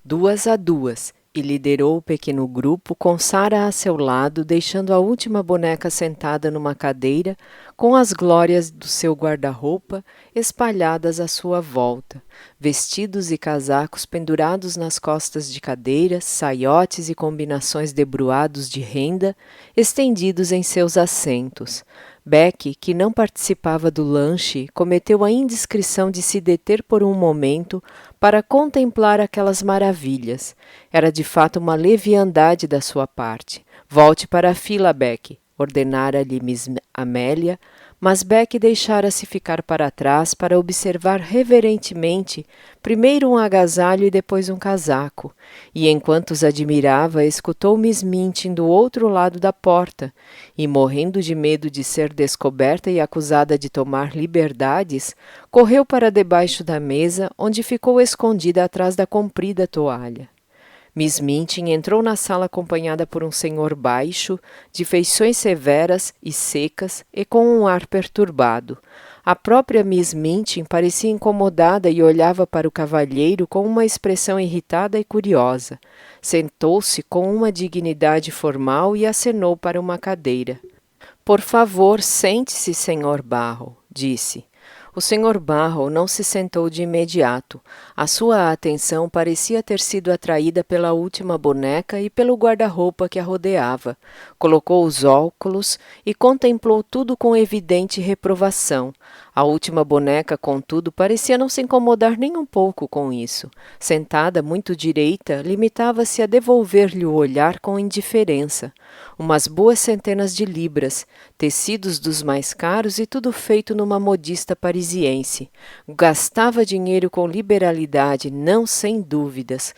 2 a 2, e liderou o pequeno grupo com Sara a seu lado, deixando a última boneca sentada numa cadeira, com as glórias do seu guarda-roupa espalhadas à sua volta, vestidos e casacos pendurados nas costas de cadeiras, saiotes e combinações debruados de renda estendidos em seus assentos. Becky, que não participava do lanche, cometeu a indiscrição de se deter por um momento para contemplar aquelas maravilhas. Era de fato uma leviandade da sua parte. Volte para a fila, Becky, ordenara-lhe Miss Amélia, mas Becky deixara-se ficar para trás para observar reverentemente primeiro um agasalho e depois um casaco, e enquanto os admirava, escutou Miss Minchin do outro lado da porta, e morrendo de medo de ser descoberta e acusada de tomar liberdades, correu para debaixo da mesa, onde ficou escondida atrás da comprida toalha. Miss Minchin entrou na sala acompanhada por um senhor baixo, de feições severas e secas e com um ar perturbado. A própria Miss Minchin parecia incomodada e olhava para o cavalheiro com uma expressão irritada e curiosa. Sentou-se com uma dignidade formal e acenou para uma cadeira. "Por favor, sente-se, Sr. Barrow", disse. O Sr. Barrow não se sentou de imediato. A sua atenção parecia ter sido atraída pela última boneca e pelo guarda-roupa que a rodeava. Colocou os óculos e contemplou tudo com evidente reprovação. A última boneca, contudo, parecia não se incomodar nem um pouco com isso. Sentada muito direita, limitava-se a devolver-lhe o olhar com indiferença. Umas boas centenas de libras, tecidos dos mais caros e tudo feito numa modista parisiense. Gastava dinheiro com liberalidade, não sem dúvidas,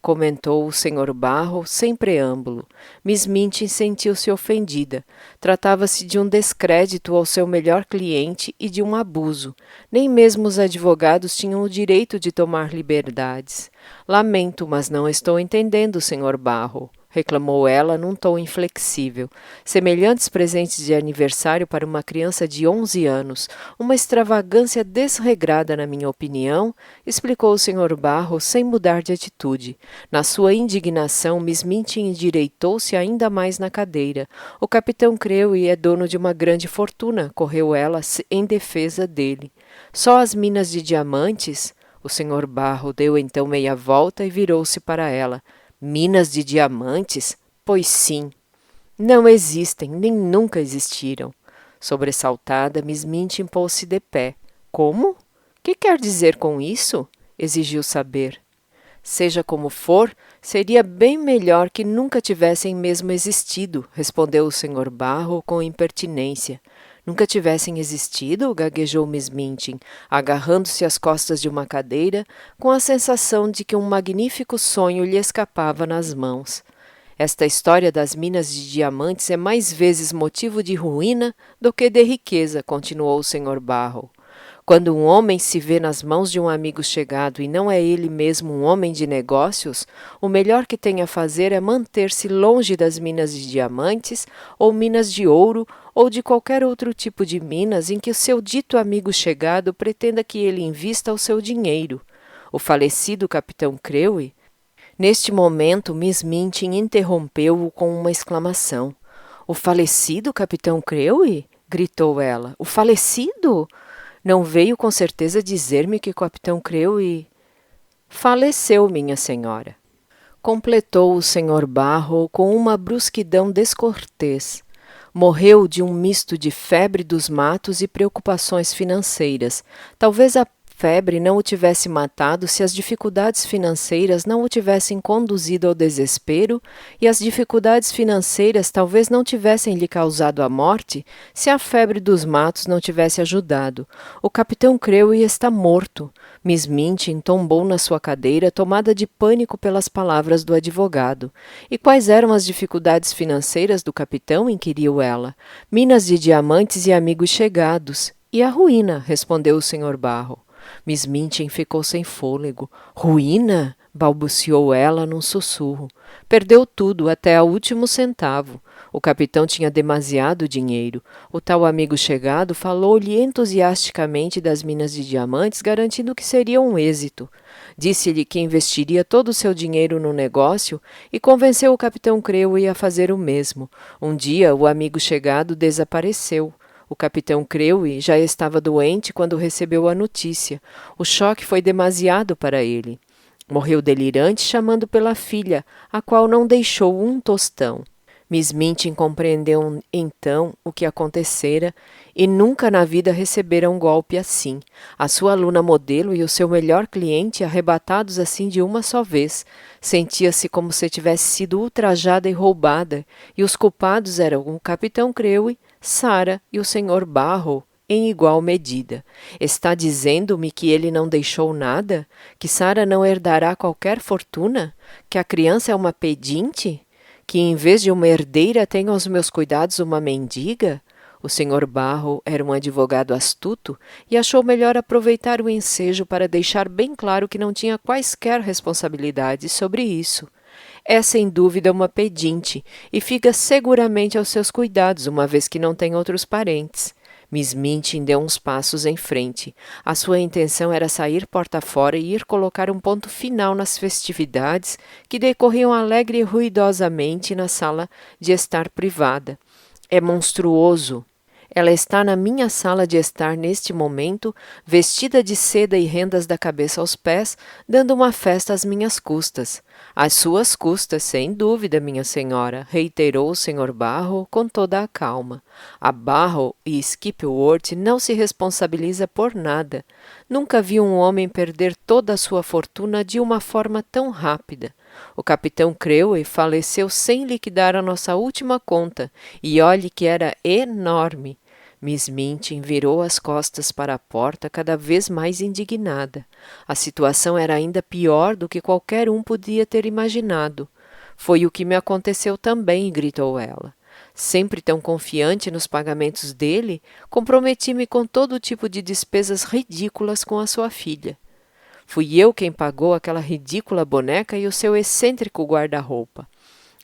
comentou o Sr. Barrow sem preâmbulo. Miss Minchin sentiu-se ofendida. Tratava-se de um descrédito ao seu melhor cliente e de um abuso. Nem mesmo os advogados tinham o direito de tomar liberdades. "Lamento, mas não estou entendendo, Sr. Barrow", reclamou ela num tom inflexível. "Semelhantes presentes de aniversário para uma criança de 11 anos, uma extravagância desregrada, na minha opinião", explicou o Sr. Barrow sem mudar de atitude. Na sua indignação, Miss Minchin endireitou-se ainda mais na cadeira. "O capitão Crewe é dono de uma grande fortuna", correu ela em defesa dele. "Só as minas de diamantes?" O Sr. Barrow deu então meia volta e virou-se para ela. "Minas de diamantes? Pois sim. Não existem, nem nunca existiram." Sobressaltada, Miss Minchin pôs-se de pé. "Como? Que quer dizer com isso?" exigiu saber. Seja como for, seria bem melhor que nunca tivessem mesmo existido, respondeu o Sr. Barrow com impertinência. Nunca tivessem existido? Gaguejou Miss Minchin, agarrando-se às costas de uma cadeira, com a sensação de que um magnífico sonho lhe escapava nas mãos. Esta história das minas de diamantes é mais vezes motivo de ruína do que de riqueza, continuou o Sr. Barrow. Quando um homem se vê nas mãos de um amigo chegado e não é ele mesmo um homem de negócios, o melhor que tem a fazer é manter-se longe das minas de diamantes ou minas de ouro ou de qualquer outro tipo de minas em que o seu dito amigo chegado pretenda que ele invista o seu dinheiro. O falecido capitão Crewe. Neste momento, Miss Minchin interrompeu-o com uma exclamação. "O falecido capitão Crewe?" gritou ela. "O falecido? Não veio com certeza dizer-me que o capitão Crewe faleceu, minha senhora", completou o Sr. Barrow com uma brusquidão descortês. Morreu de um misto de febre dos matos e preocupações financeiras. Talvez a febre não o tivesse matado se as dificuldades financeiras não o tivessem conduzido ao desespero, e as dificuldades financeiras talvez não tivessem lhe causado a morte se a febre dos matos não tivesse ajudado. O capitão Crewe está morto. Miss Minchin tombou na sua cadeira, tomada de pânico pelas palavras do advogado. "E quais eram as dificuldades financeiras do capitão?" inquiriu ela. "Minas de diamantes e amigos chegados. E a ruína", respondeu o Sr. Barrow. Miss Minchin ficou sem fôlego. "Ruína?" balbuciou ela num sussurro. Perdeu tudo, até ao último centavo. O capitão tinha demasiado dinheiro. O tal amigo chegado falou-lhe entusiasticamente das minas de diamantes, garantindo que seria um êxito. Disse-lhe que investiria todo o seu dinheiro no negócio e convenceu o capitão Crewe a fazer o mesmo. Um dia, o amigo chegado desapareceu. O capitão Crewe já estava doente quando recebeu a notícia. O choque foi demasiado para ele. Morreu delirante, chamando pela filha, a qual não deixou um tostão. Miss Minchin compreendeu então o que acontecera e nunca na vida recebera um golpe assim. A sua aluna modelo e o seu melhor cliente arrebatados assim de uma só vez. Sentia-se como se tivesse sido ultrajada e roubada, e os culpados eram o capitão Crewe, Sarah e o Sr. Barrow, em igual medida. "Está dizendo-me que ele não deixou nada? Que Sarah não herdará qualquer fortuna? Que a criança é uma pedinte? Que em vez de uma herdeira tenho aos meus cuidados uma mendiga?" O Sr. Barrow era um advogado astuto e achou melhor aproveitar o ensejo para deixar bem claro que não tinha quaisquer responsabilidades sobre isso. "É sem dúvida uma pedinte e fica seguramente aos seus cuidados, uma vez que não tem outros parentes." Miss Minchin deu uns passos em frente. A sua intenção era sair porta fora e ir colocar um ponto final nas festividades que decorriam alegre e ruidosamente na sala de estar privada. "É monstruoso. Ela está na minha sala de estar neste momento, vestida de seda e rendas da cabeça aos pés, dando uma festa às minhas custas." "Às suas custas, sem dúvida, minha senhora", reiterou o Sr. Barrow com toda a calma. "A Barrow e Skipworth não se responsabiliza por nada. Nunca vi um homem perder toda a sua fortuna de uma forma tão rápida. O capitão Crewe faleceu sem liquidar a nossa última conta, e olhe que era enorme." Miss Minchin virou as costas para a porta, cada vez mais indignada. A situação era ainda pior do que qualquer um podia ter imaginado. "Foi o que me aconteceu também", gritou ela. Sempre tão confiante nos pagamentos dele, comprometi-me com todo tipo de despesas ridículas com a sua filha. Fui eu quem pagou aquela ridícula boneca e o seu excêntrico guarda-roupa.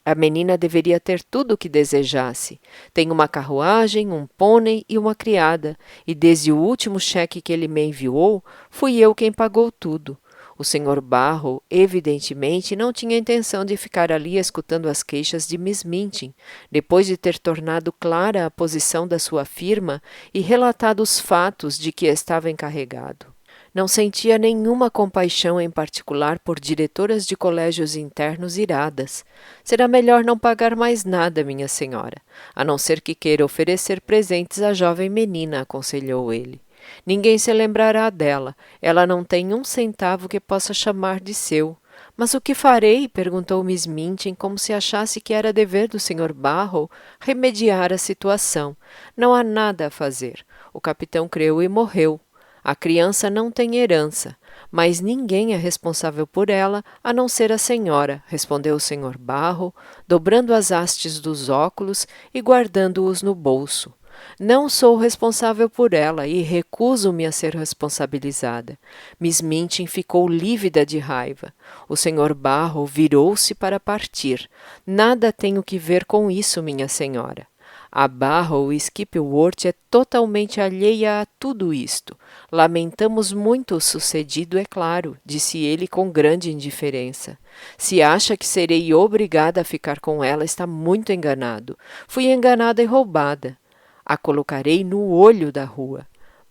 A menina deveria ter tudo o que desejasse. Tem uma carruagem, um pônei e uma criada, e desde o último cheque que ele me enviou, fui eu quem pagou tudo. O Sr. Barrow, evidentemente, não tinha intenção de ficar ali escutando as queixas de Miss Minchin, depois de ter tornado clara a posição da sua firma e relatado os fatos de que estava encarregado. Não sentia nenhuma compaixão em particular por diretoras de colégios internos iradas. "Será melhor não pagar mais nada, minha senhora, a não ser que queira oferecer presentes à jovem menina", aconselhou ele. "Ninguém se lembrará dela. Ela não tem um centavo que possa chamar de seu. Mas o que farei? Perguntou Miss Minchin, como se achasse que era dever do Sr. Barrow remediar a situação. Não há nada a fazer. O capitão Crewe morreu. A criança não tem herança, mas ninguém é responsável por ela a não ser a senhora, respondeu o Sr. Barrow, dobrando as hastes dos óculos e guardando-os no bolso. Não sou responsável por ela e recuso-me a ser responsabilizada. Miss Minchin ficou lívida de raiva. O Sr. Barrow virou-se para partir. Nada tenho que ver com isso, minha senhora. A Barrow Skipworth é totalmente alheia a tudo isto. Lamentamos muito o sucedido, é claro, disse ele com grande indiferença. Se acha que serei obrigada a ficar com ela, está muito enganado. Fui enganada e roubada. A colocarei no olho da rua.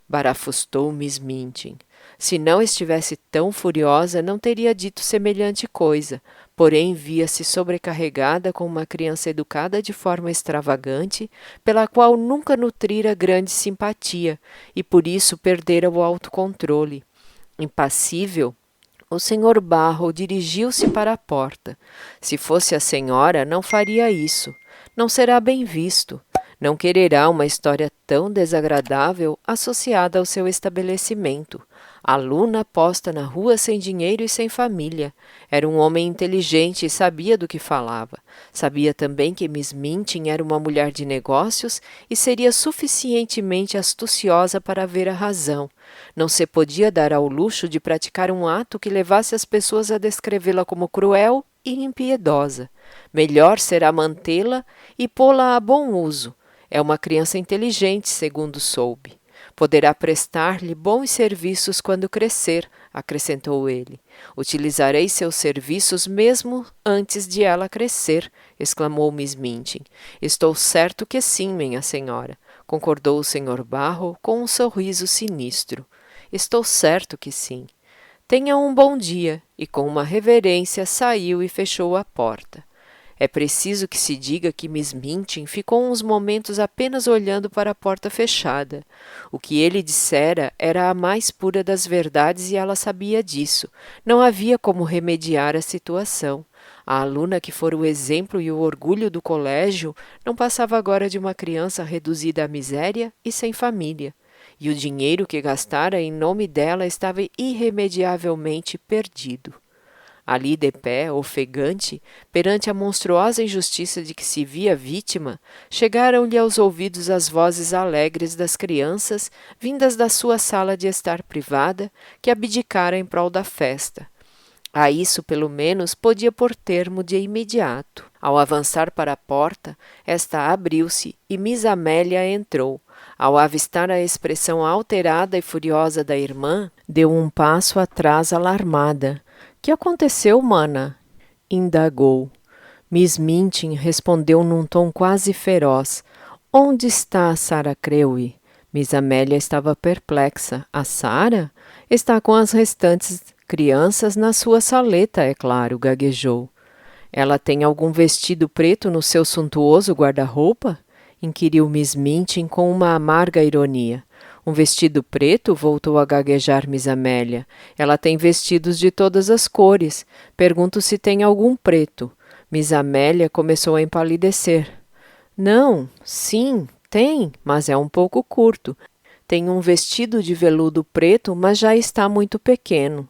Barafustou Miss Minchin. Se não estivesse tão furiosa, não teria dito semelhante coisa, porém via-se sobrecarregada com uma criança educada de forma extravagante, pela qual nunca nutrira grande simpatia, e por isso perdera o autocontrole. Impassível, o Sr. Barrow dirigiu-se para a porta. Se fosse a senhora, não faria isso. Não será bem visto. Não quererá uma história tão desagradável associada ao seu estabelecimento. Aluna posta na rua sem dinheiro e sem família. Era um homem inteligente e sabia do que falava. Sabia também que Miss Minchin era uma mulher de negócios e seria suficientemente astuciosa para ver a razão. Não se podia dar ao luxo de praticar um ato que levasse as pessoas a descrevê-la como cruel e impiedosa. Melhor será mantê-la e pô-la a bom uso. É uma criança inteligente, segundo soube. Poderá prestar-lhe bons serviços quando crescer, acrescentou ele. Utilizarei seus serviços mesmo antes de ela crescer, exclamou Miss Minchin. Estou certo que sim, minha senhora, concordou o Sr. Barrow com um sorriso sinistro. Estou certo que sim. Tenha um bom dia, e com uma reverência saiu e fechou a porta. É preciso que se diga que Miss Minchin ficou uns momentos apenas olhando para a porta fechada. O que ele dissera era a mais pura das verdades e ela sabia disso. Não havia como remediar a situação. A aluna que fora o exemplo e o orgulho do colégio não passava agora de uma criança reduzida à miséria e sem família. E o dinheiro que gastara em nome dela estava irremediavelmente perdido. Ali de pé, ofegante, perante a monstruosa injustiça de que se via vítima, chegaram-lhe aos ouvidos as vozes alegres das crianças, vindas da sua sala de estar privada, que abdicara em prol da festa. A isso, pelo menos, podia pôr termo de imediato. Ao avançar para a porta, esta abriu-se e Miss Amélia entrou. Ao avistar a expressão alterada e furiosa da irmã, deu um passo atrás alarmada. Que aconteceu, mana? Indagou. Miss Minchin respondeu num tom quase feroz. Onde está a Sarah Crewe? Miss Amélia estava perplexa. A Sarah? Está com as restantes crianças na sua saleta, é claro, gaguejou. Ela tem algum vestido preto no seu suntuoso guarda-roupa? Inquiriu Miss Minchin com uma amarga ironia. Um vestido preto? Voltou a gaguejar Miss Amélia. Ela tem vestidos de todas as cores. Pergunto se tem algum preto. Miss Amélia começou a empalidecer. Não, sim, tem, mas é um pouco curto. Tem um vestido de veludo preto, mas já está muito pequeno.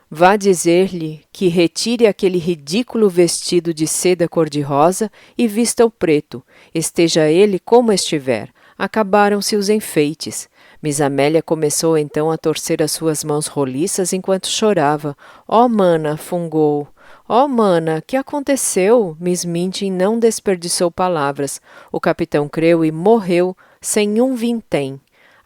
Vá dizer-lhe que retire aquele ridículo vestido de seda cor-de-rosa e vista o preto. Esteja ele como estiver. Acabaram-se os enfeites. Miss Amélia começou então a torcer as suas mãos roliças enquanto chorava. Oh, mana, fungou. Oh, mana, que aconteceu? Miss Minchin não desperdiçou palavras. O capitão Crewe morreu sem um vintém.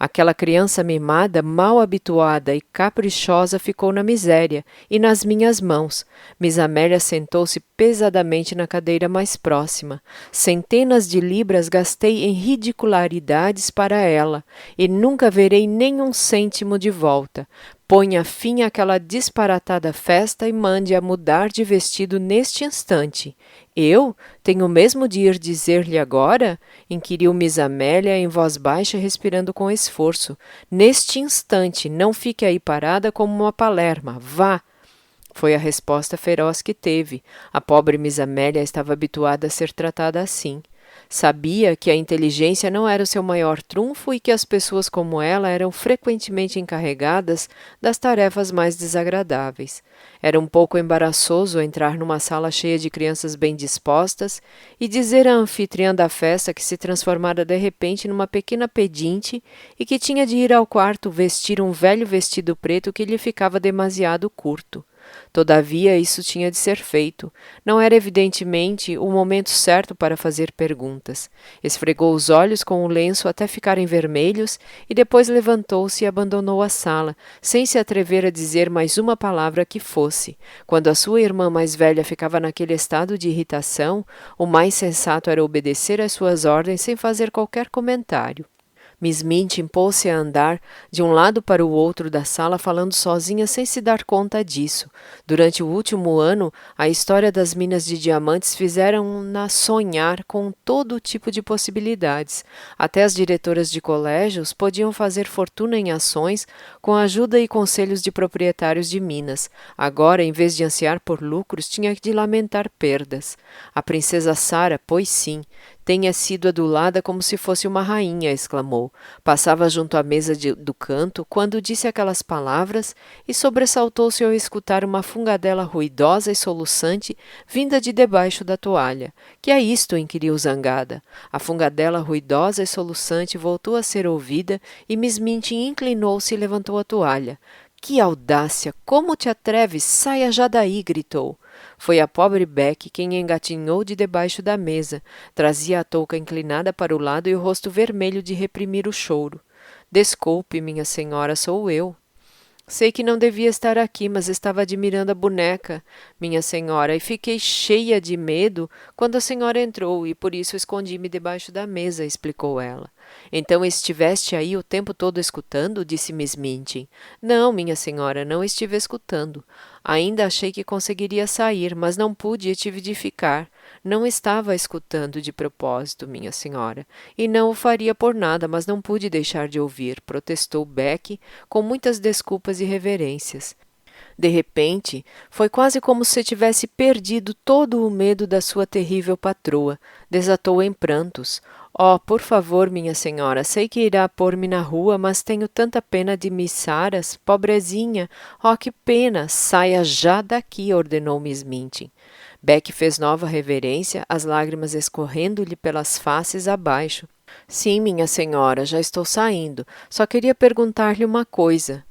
Aquela criança mimada, mal habituada e caprichosa ficou na miséria e nas minhas mãos. Miss Amélia sentou-se pesadamente na cadeira mais próxima. Centenas de libras gastei em ridicularidades para ela e nunca verei nem um cêntimo de volta. Ponha fim àquela disparatada festa e mande-a mudar de vestido neste instante. Eu? Tenho mesmo de ir dizer-lhe agora? Inquiriu Miss Amélia em voz baixa, respirando com esforço. Neste instante, não fique aí parada como uma palerma. Vá! Foi a resposta feroz que teve. A pobre Miss Amélia estava habituada a ser tratada assim. Sabia que a inteligência não era o seu maior trunfo e que as pessoas como ela eram frequentemente encarregadas das tarefas mais desagradáveis. Era um pouco embaraçoso entrar numa sala cheia de crianças bem dispostas e dizer à anfitriã da festa que se transformara de repente numa pequena pedinte e que tinha de ir ao quarto vestir um velho vestido preto que lhe ficava demasiado curto. Todavia, isso tinha de ser feito. Não era evidentemente o momento certo para fazer perguntas. Esfregou os olhos com o lenço até ficarem vermelhos e depois levantou-se e abandonou a sala, sem se atrever a dizer mais uma palavra que fosse. Quando a sua irmã mais velha ficava naquele estado de irritação, o mais sensato era obedecer às suas ordens sem fazer qualquer comentário. Miss Minchin pôs-se a andar de um lado para o outro da sala falando sozinha sem se dar conta disso. Durante o último ano, a história das minas de diamantes fizeram-na sonhar com todo tipo de possibilidades. Até as diretoras de colégios podiam fazer fortuna em ações com a ajuda e conselhos de proprietários de minas. Agora, em vez de ansiar por lucros, tinha de lamentar perdas. A princesa Sarah, pois sim, tenha sido adulada como se fosse uma rainha, exclamou. Passava junto à mesa do canto quando disse aquelas palavras e sobressaltou-se ao escutar uma fungadela ruidosa e soluçante vinda de debaixo da toalha. Que é isto? Inquiriu zangada. A fungadela ruidosa e soluçante voltou a ser ouvida e Miss Minchin inclinou-se e levantou a toalha. Que audácia! Como te atreves? Saia já daí! Gritou. Foi a pobre Beck quem engatinhou de debaixo da mesa. Trazia a touca inclinada para o lado e o rosto vermelho de reprimir o choro. Desculpe, minha senhora, sou eu. Sei que não devia estar aqui, mas estava admirando a boneca, minha senhora, e fiquei cheia de medo quando a senhora entrou e por isso escondi-me debaixo da mesa, explicou ela. Então estiveste aí o tempo todo escutando? Disse Miss Minchin. Não, minha senhora, não estive escutando. Ainda achei que conseguiria sair, mas não pude e tive de ficar. Não estava escutando de propósito, minha senhora, e não o faria por nada, mas não pude deixar de ouvir, protestou Beck, com muitas desculpas e reverências. De repente, foi quase como se tivesse perdido todo o medo da sua terrível patroa. Desatou em prantos. Oh, por favor, minha senhora, sei que irá pôr-me na rua, mas tenho tanta pena de Miss Saras, pobrezinha. Oh, que pena! Saia já daqui, ordenou Miss Minchin. Beck fez nova reverência, as lágrimas escorrendo-lhe pelas faces abaixo. Sim, minha senhora, já estou saindo. Só queria perguntar-lhe uma coisa.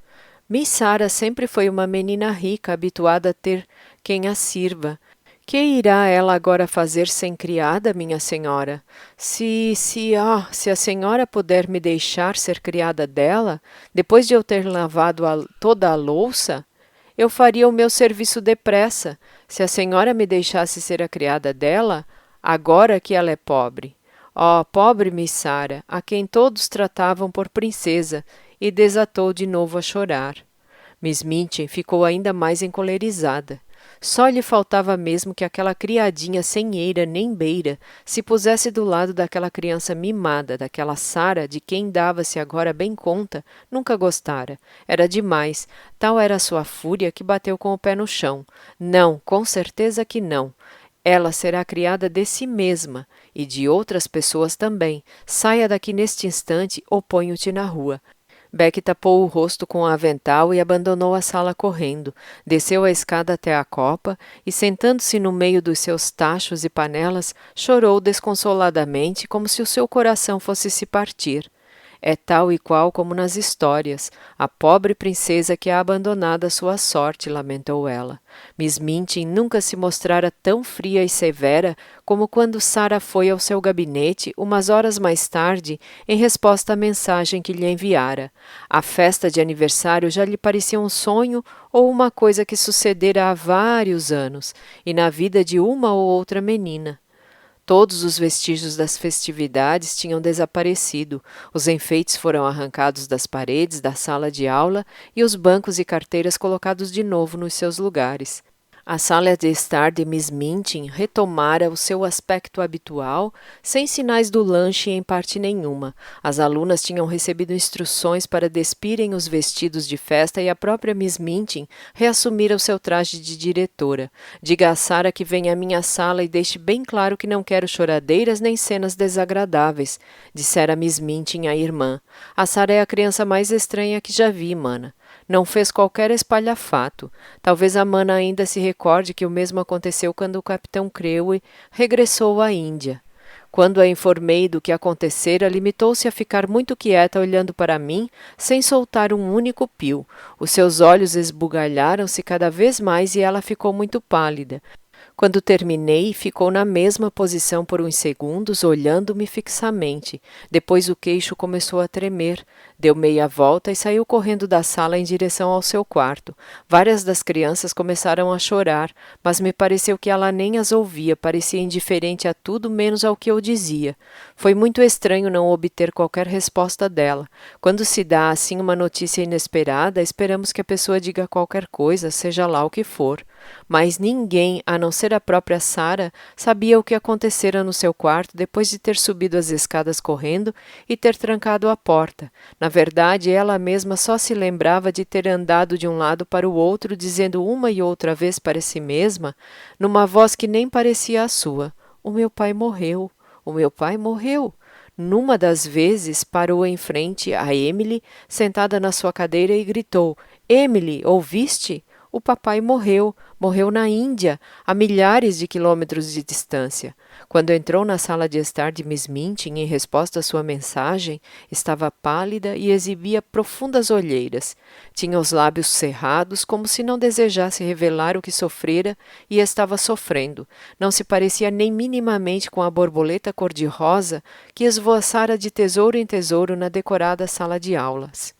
Miss Sarah sempre foi uma menina rica, habituada a ter quem a sirva. Que irá ela agora fazer sem criada, minha senhora? Se a senhora puder me deixar ser criada dela, depois de eu ter lavado toda a louça, eu faria o meu serviço depressa. Se a senhora me deixasse ser a criada dela, agora que ela é pobre. Oh, pobre Miss Sarah, a quem todos tratavam por princesa, e desatou de novo a chorar. Miss Minchin ficou ainda mais encolerizada. Só lhe faltava mesmo que aquela criadinha sem eira nem beira se pusesse do lado daquela criança mimada, daquela Sarah de quem dava-se agora bem conta, nunca gostara. Era demais. Tal era a sua fúria que bateu com o pé no chão. Não, com certeza que não. Ela será criada de si mesma e de outras pessoas também. Saia daqui neste instante ou ponho-te na rua. Beck tapou o rosto com o avental e abandonou a sala correndo. Desceu a escada até a copa e, sentando-se no meio dos seus tachos e panelas, chorou desconsoladamente, como se o seu coração fosse se partir. É tal e qual como nas histórias, a pobre princesa que é abandonada à sua sorte, lamentou ela. Miss Minchin nunca se mostrara tão fria e severa como quando Sarah foi ao seu gabinete umas horas mais tarde em resposta à mensagem que lhe enviara. A festa de aniversário já lhe parecia um sonho ou uma coisa que sucedera há vários anos, e na vida de uma ou outra menina. Todos os vestígios das festividades tinham desaparecido, os enfeites foram arrancados das paredes da sala de aula e os bancos e carteiras colocados de novo nos seus lugares. A sala de estar de Miss Minchin retomara o seu aspecto habitual, sem sinais do lanche em parte nenhuma. As alunas tinham recebido instruções para despirem os vestidos de festa e a própria Miss Minchin reassumira o seu traje de diretora. Diga a Sarah que venha à minha sala e deixe bem claro que não quero choradeiras nem cenas desagradáveis, dissera Miss Minchin à irmã. A Sarah é a criança mais estranha que já vi, mana. Não fez qualquer espalhafato. Talvez a mana ainda se recorde que o mesmo aconteceu quando o capitão Crewe regressou à Índia. Quando a informei do que acontecera, limitou-se a ficar muito quieta olhando para mim, sem soltar um único pio. Os seus olhos esbugalharam-se cada vez mais e ela ficou muito pálida. Quando terminei, ficou na mesma posição por uns segundos, olhando-me fixamente. Depois o queixo começou a tremer. Deu meia volta e saiu correndo da sala em direção ao seu quarto. Várias das crianças começaram a chorar, mas me pareceu que ela nem as ouvia, parecia indiferente a tudo menos ao que eu dizia. Foi muito estranho não obter qualquer resposta dela. Quando se dá assim uma notícia inesperada, esperamos que a pessoa diga qualquer coisa, seja lá o que for. Mas ninguém, a não ser a própria Sarah, sabia o que acontecera no seu quarto depois de ter subido as escadas correndo e ter trancado a porta. Na verdade, ela mesma só se lembrava de ter andado de um lado para o outro, dizendo uma e outra vez para si mesma, numa voz que nem parecia a sua: "O meu pai morreu, o meu pai morreu." Numa das vezes, parou em frente a Emily, sentada na sua cadeira, e gritou: "Emily, ouviste? O papai morreu. Morreu na Índia, a milhares de quilômetros de distância." Quando entrou na sala de estar de Miss Minchin em resposta à sua mensagem, estava pálida e exibia profundas olheiras. Tinha os lábios cerrados, como se não desejasse revelar o que sofrera e estava sofrendo. Não se parecia nem minimamente com a borboleta cor-de-rosa que esvoaçara de tesouro em tesouro na decorada sala de aulas.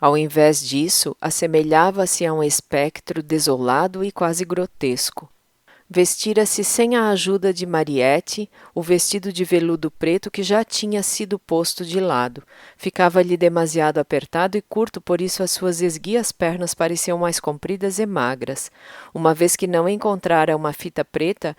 Ao invés disso, assemelhava-se a um espectro desolado e quase grotesco. Vestira-se sem a ajuda de Mariette, o vestido de veludo preto que já tinha sido posto de lado. Ficava-lhe demasiado apertado e curto, por isso as suas esguias pernas pareciam mais compridas e magras. Uma vez que não encontrara uma fita preta,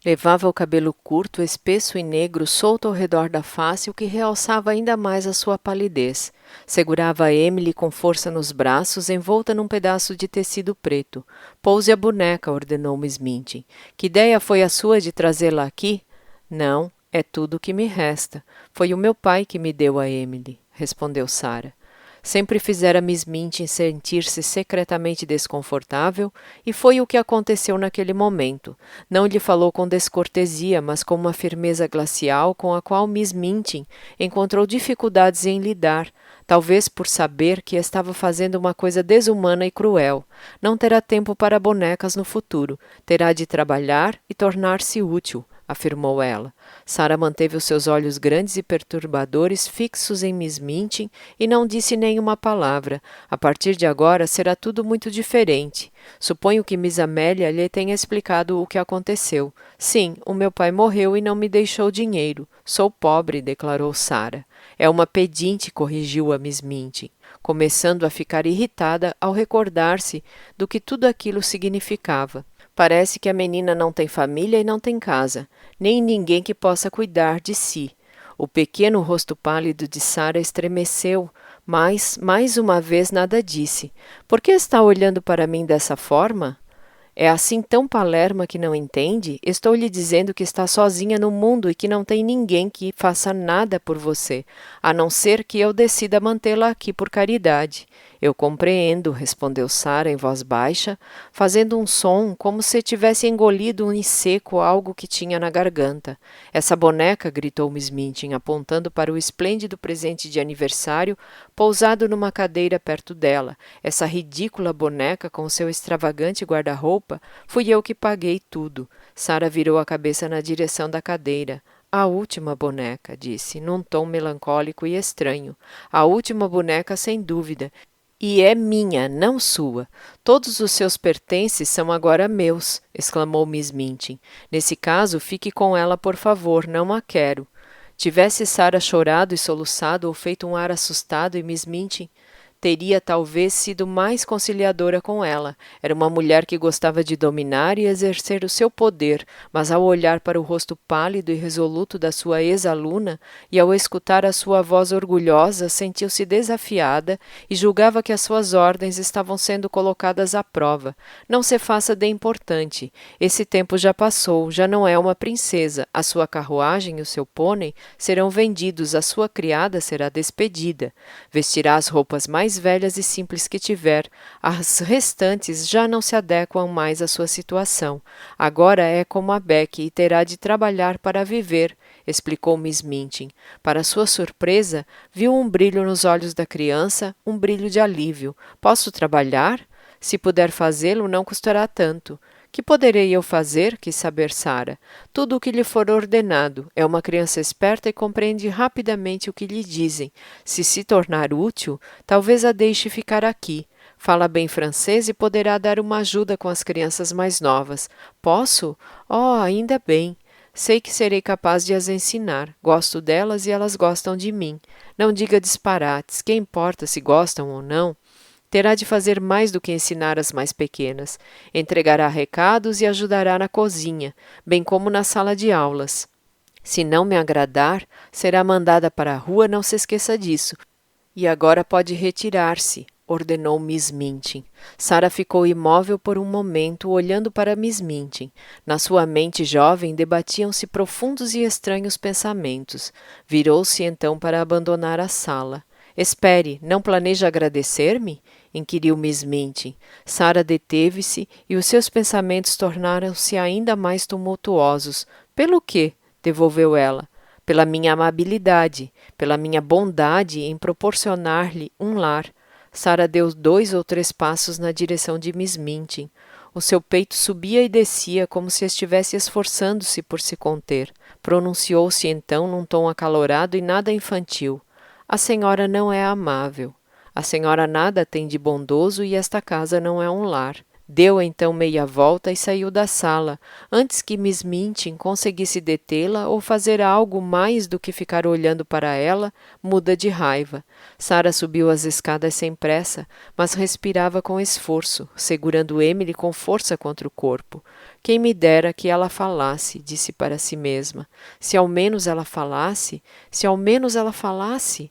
levava o cabelo curto, espesso e negro, solto ao redor da face, o que realçava ainda mais a sua palidez. Segurava a Emily com força nos braços, envolta num pedaço de tecido preto. "Pouse a boneca", ordenou Miss Minchin. "Que ideia foi a sua de trazê-la aqui?" "Não, é tudo o que me resta. Foi o meu pai que me deu a Emily", respondeu Sarah. Sempre fizera Miss Minchin sentir-se secretamente desconfortável, e foi o que aconteceu naquele momento. Não lhe falou com descortesia, mas com uma firmeza glacial com a qual Miss Minchin encontrou dificuldades em lidar, talvez por saber que estava fazendo uma coisa desumana e cruel. Não terá tempo para bonecas no futuro, terá de trabalhar e tornar-se útil, afirmou ela. Sarah manteve os seus olhos grandes e perturbadores fixos em Miss Minchin e não disse nenhuma palavra. A partir de agora será tudo muito diferente. Suponho que Miss Amélia lhe tenha explicado o que aconteceu. Sim, o meu pai morreu e não me deixou dinheiro. Sou pobre, declarou Sarah. É uma pedinte, corrigiu a Miss Minchin, começando a ficar irritada ao recordar-se do que tudo aquilo significava. Parece que a menina não tem família e não tem casa, nem ninguém que possa cuidar de si. O pequeno rosto pálido de Sarah estremeceu, mas, mais uma vez, nada disse. "Por que está olhando para mim dessa forma? É assim tão palerma que não entende? Estou lhe dizendo que está sozinha no mundo e que não tem ninguém que faça nada por você, a não ser que eu decida mantê-la aqui por caridade." "Eu compreendo", respondeu Sarah em voz baixa, fazendo um som como se tivesse engolido em seco algo que tinha na garganta. "Essa boneca", gritou Miss Minchin, apontando para o esplêndido presente de aniversário pousado numa cadeira perto dela. "Essa ridícula boneca com seu extravagante guarda-roupa, fui eu que paguei tudo." Sarah virou a cabeça na direção da cadeira. "A última boneca", disse, num tom melancólico e estranho. "A última boneca, sem dúvida. E é minha, não sua. Todos os seus pertences são agora meus", exclamou Miss Minchin. "Nesse caso, fique com ela, por favor, não a quero." Tivesse Sarah chorado e soluçado ou feito um ar assustado e Miss Minchin teria talvez sido mais conciliadora com ela. Era uma mulher que gostava de dominar e exercer o seu poder, mas ao olhar para o rosto pálido e resoluto da sua ex-aluna e ao escutar a sua voz orgulhosa, sentiu-se desafiada e julgava que as suas ordens estavam sendo colocadas à prova. Não se faça de importante. Esse tempo já passou, já não é uma princesa. A sua carruagem e o seu pônei serão vendidos, a sua criada será despedida. Vestirá as roupas mais velhas e simples que tiver. As restantes já não se adequam mais à sua situação. Agora é como a Becky e terá de trabalhar para viver, explicou Miss Minchin. Para sua surpresa, viu um brilho nos olhos da criança, um brilho de alívio. Posso trabalhar? Se puder fazê-lo, não custará tanto. Que poderei eu fazer? Quis saber Sara. Tudo o que lhe for ordenado. É uma criança esperta e compreende rapidamente o que lhe dizem. Se tornar útil, talvez a deixe ficar aqui. Fala bem francês e poderá dar uma ajuda com as crianças mais novas. Posso? Oh, ainda bem. Sei que serei capaz de as ensinar. Gosto delas e elas gostam de mim. Não diga disparates. Que importa se gostam ou não? Terá de fazer mais do que ensinar as mais pequenas. Entregará recados e ajudará na cozinha, bem como na sala de aulas. Se não me agradar, será mandada para a rua, não se esqueça disso. E agora pode retirar-se, ordenou Miss Minchin. Sara ficou imóvel por um momento, olhando para Miss Minchin. Na sua mente jovem debatiam-se profundos e estranhos pensamentos. Virou-se então para abandonar a sala. Espere, não planeja agradecer-me? Inquiriu Miss Minchin. Sara deteve-se e os seus pensamentos tornaram-se ainda mais tumultuosos. Pelo quê? Devolveu ela. Pela minha amabilidade, pela minha bondade em proporcionar-lhe um lar. Sara deu 2 ou 3 passos na direção de Miss Minchin. O seu peito subia e descia como se estivesse esforçando-se por se conter. Pronunciou-se então num tom acalorado e nada infantil. A senhora não é amável. A senhora nada tem de bondoso e esta casa não é um lar. Deu então meia volta e saiu da sala, antes que Miss Minchin conseguisse detê-la ou fazer algo mais do que ficar olhando para ela, muda de raiva. Sara subiu as escadas sem pressa, mas respirava com esforço, segurando Emily com força contra o corpo. Quem me dera que ela falasse, disse para si mesma. Se ao menos ela falasse, se ao menos ela falasse...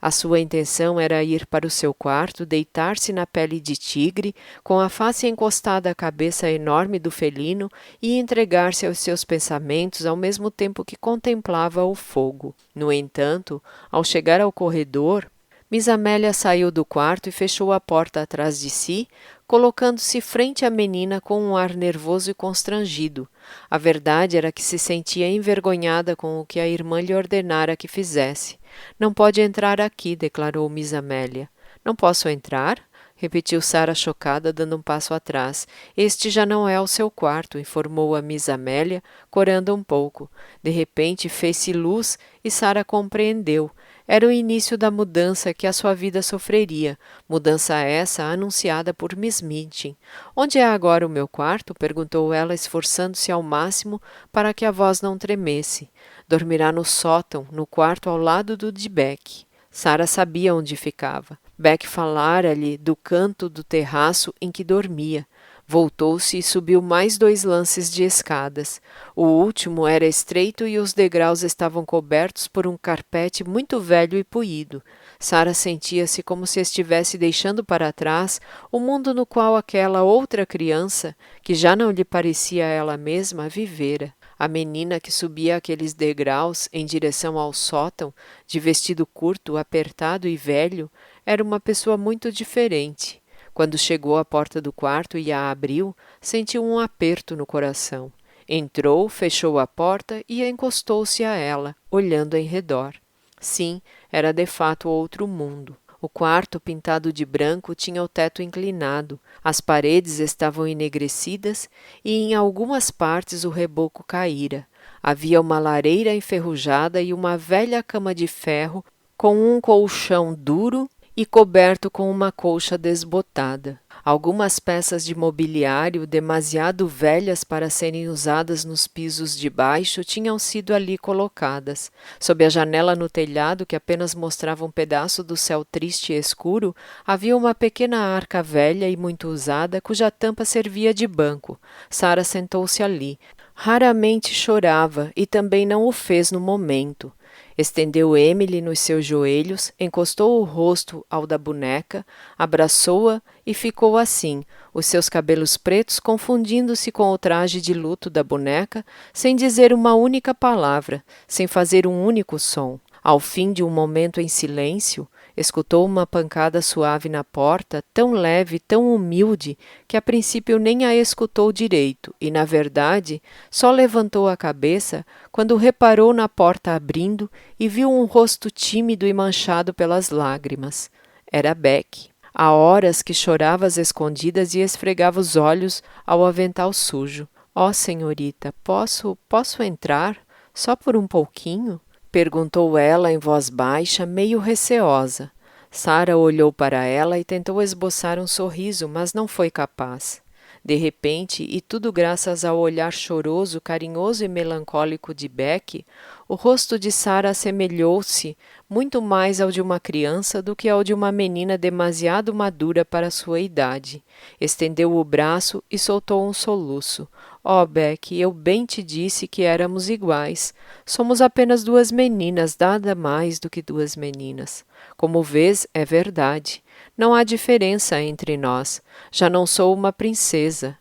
A sua intenção era ir para o seu quarto, deitar-se na pele de tigre, com a face encostada à cabeça enorme do felino e entregar-se aos seus pensamentos ao mesmo tempo que contemplava o fogo. No entanto, ao chegar ao corredor, Miss Amélia saiu do quarto e fechou a porta atrás de si, colocando-se frente à menina com um ar nervoso e constrangido. A verdade era que se sentia envergonhada com o que a irmã lhe ordenara que fizesse. Não pode entrar aqui, declarou Miss Amélia. Não posso entrar? Repetiu Sara chocada, dando um passo atrás. Este já não é o seu quarto, informou a Miss Amélia, corando um pouco. De repente fez-se luz e Sara compreendeu. Era o início da mudança que a sua vida sofreria, mudança essa anunciada por Miss Minchin. Onde é agora o meu quarto? Perguntou ela, esforçando-se ao máximo para que a voz não tremesse. Dormirá no sótão, no quarto ao lado do de Beck. Sara sabia onde ficava. Beck falara-lhe do canto do terraço em que dormia. Voltou-se e subiu mais 2 lances de escadas. O último era estreito e os degraus estavam cobertos por um carpete muito velho e poído. Sara sentia-se como se estivesse deixando para trás o mundo no qual aquela outra criança, que já não lhe parecia ela mesma, vivera. A menina que subia aqueles degraus em direção ao sótão, de vestido curto, apertado e velho, era uma pessoa muito diferente. Quando chegou à porta do quarto e a abriu, sentiu um aperto no coração. Entrou, fechou a porta e encostou-se a ela, olhando em redor. Sim, era de fato outro mundo. O quarto, pintado de branco, tinha o teto inclinado, as paredes estavam enegrecidas e em algumas partes o reboco caíra. Havia uma lareira enferrujada e uma velha cama de ferro com um colchão duro e coberto com uma colcha desbotada. Algumas peças de mobiliário, demasiado velhas para serem usadas nos pisos de baixo, tinham sido ali colocadas. Sob a janela no telhado, que apenas mostrava um pedaço do céu triste e escuro, havia uma pequena arca velha e muito usada, cuja tampa servia de banco. Sara sentou-se ali. Raramente chorava e também não o fez no momento. Estendeu Emily nos seus joelhos, encostou o rosto ao da boneca, abraçou-a e ficou assim, os seus cabelos pretos confundindo-se com o traje de luto da boneca, sem dizer uma única palavra, sem fazer um único som. Ao fim de um momento em silêncio, escutou uma pancada suave na porta, tão leve, tão humilde, que a princípio nem a escutou direito e, na verdade, só levantou a cabeça quando reparou na porta abrindo e viu um rosto tímido e manchado pelas lágrimas. Era Beck. Há horas que chorava às escondidas e esfregava os olhos ao avental sujo. "Ó, senhorita, posso entrar? Só por um pouquinho?" perguntou ela em voz baixa, meio receosa. Sara olhou para ela e tentou esboçar um sorriso, mas não foi capaz. De repente, e tudo graças ao olhar choroso, carinhoso e melancólico de Beck, o rosto de Sara assemelhou-se muito mais ao de uma criança do que ao de uma menina demasiado madura para sua idade. Estendeu o braço e soltou um soluço. "Oh, Beck, eu bem te disse que éramos iguais. Somos apenas duas meninas, nada mais do que duas meninas. Como vês, é verdade. Não há diferença entre nós. Já não sou uma princesa."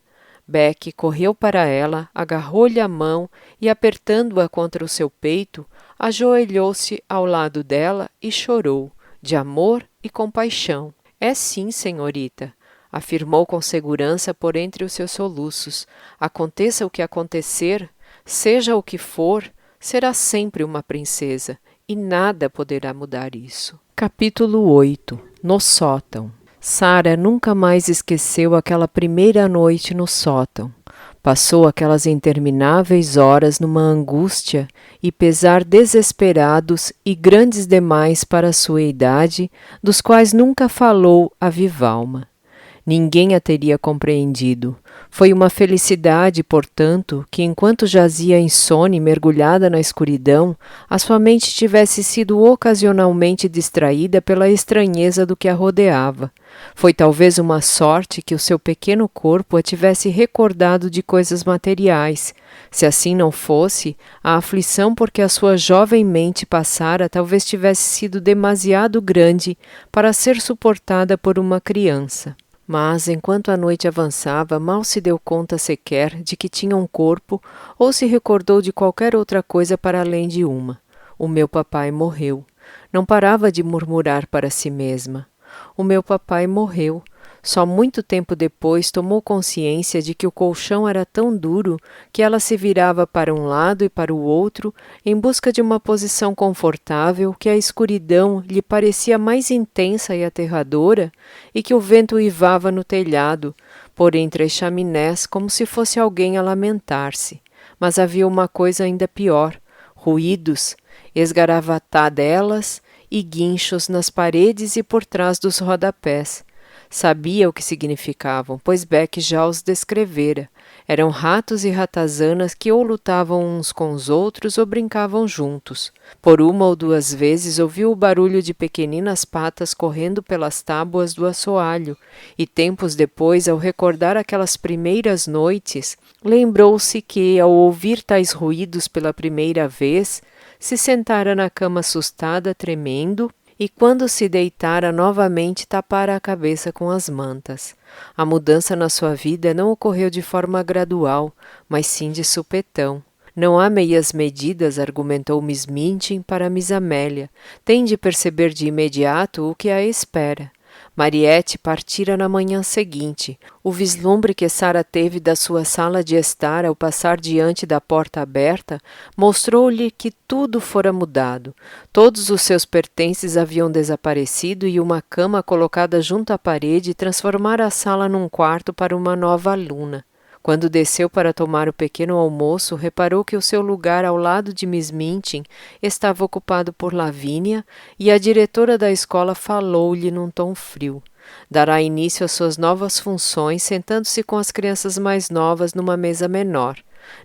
Beck correu para ela, agarrou-lhe a mão e, apertando-a contra o seu peito, ajoelhou-se ao lado dela e chorou, de amor e compaixão. "É sim, senhorita," afirmou com segurança por entre os seus soluços. "Aconteça o que acontecer, seja o que for, será sempre uma princesa, e nada poderá mudar isso." Capítulo 8. No sótão. Sara nunca mais esqueceu aquela primeira noite no sótão. Passou aquelas intermináveis horas numa angústia e pesar desesperados e grandes demais para a sua idade, dos quais nunca falou a viva alma. Ninguém a teria compreendido. Foi uma felicidade, portanto, que enquanto jazia insone mergulhada na escuridão, a sua mente tivesse sido ocasionalmente distraída pela estranheza do que a rodeava. Foi talvez uma sorte que o seu pequeno corpo a tivesse recordado de coisas materiais. Se assim não fosse, a aflição por que a sua jovem mente passara talvez tivesse sido demasiado grande para ser suportada por uma criança. Mas, enquanto a noite avançava, mal se deu conta sequer de que tinha um corpo ou se recordou de qualquer outra coisa para além de uma. "O meu papai morreu." Não parava de murmurar para si mesma. "O meu papai morreu." Só muito tempo depois tomou consciência de que o colchão era tão duro que ela se virava para um lado e para o outro em busca de uma posição confortável, que a escuridão lhe parecia mais intensa e aterradora e que o vento uivava no telhado, por entre as chaminés, como se fosse alguém a lamentar-se. Mas havia uma coisa ainda pior: ruídos, esgaravatadelas e guinchos nas paredes e por trás dos rodapés. Sabia o que significavam, pois Beck já os descrevera. Eram ratos e ratazanas que ou lutavam uns com os outros ou brincavam juntos. Por uma ou duas vezes ouviu o barulho de pequeninas patas correndo pelas tábuas do assoalho, e tempos depois, ao recordar aquelas primeiras noites, lembrou-se que, ao ouvir tais ruídos pela primeira vez, se sentara na cama assustada, tremendo, e quando se deitara novamente tapara a cabeça com as mantas. A mudança na sua vida não ocorreu de forma gradual, mas sim de supetão. "Não há meias medidas," argumentou Miss Minchin para Miss Amélia. "Tem de perceber de imediato o que a espera." Mariette partira na manhã seguinte. O vislumbre que Sara teve da sua sala de estar ao passar diante da porta aberta mostrou-lhe que tudo fora mudado. Todos os seus pertences haviam desaparecido e uma cama colocada junto à parede transformara a sala num quarto para uma nova aluna. Quando desceu para tomar o pequeno almoço, reparou que o seu lugar ao lado de Miss Minchin estava ocupado por Lavínia e a diretora da escola falou-lhe num tom frio. Dará início às suas novas funções, sentando-se com as crianças mais novas numa mesa menor.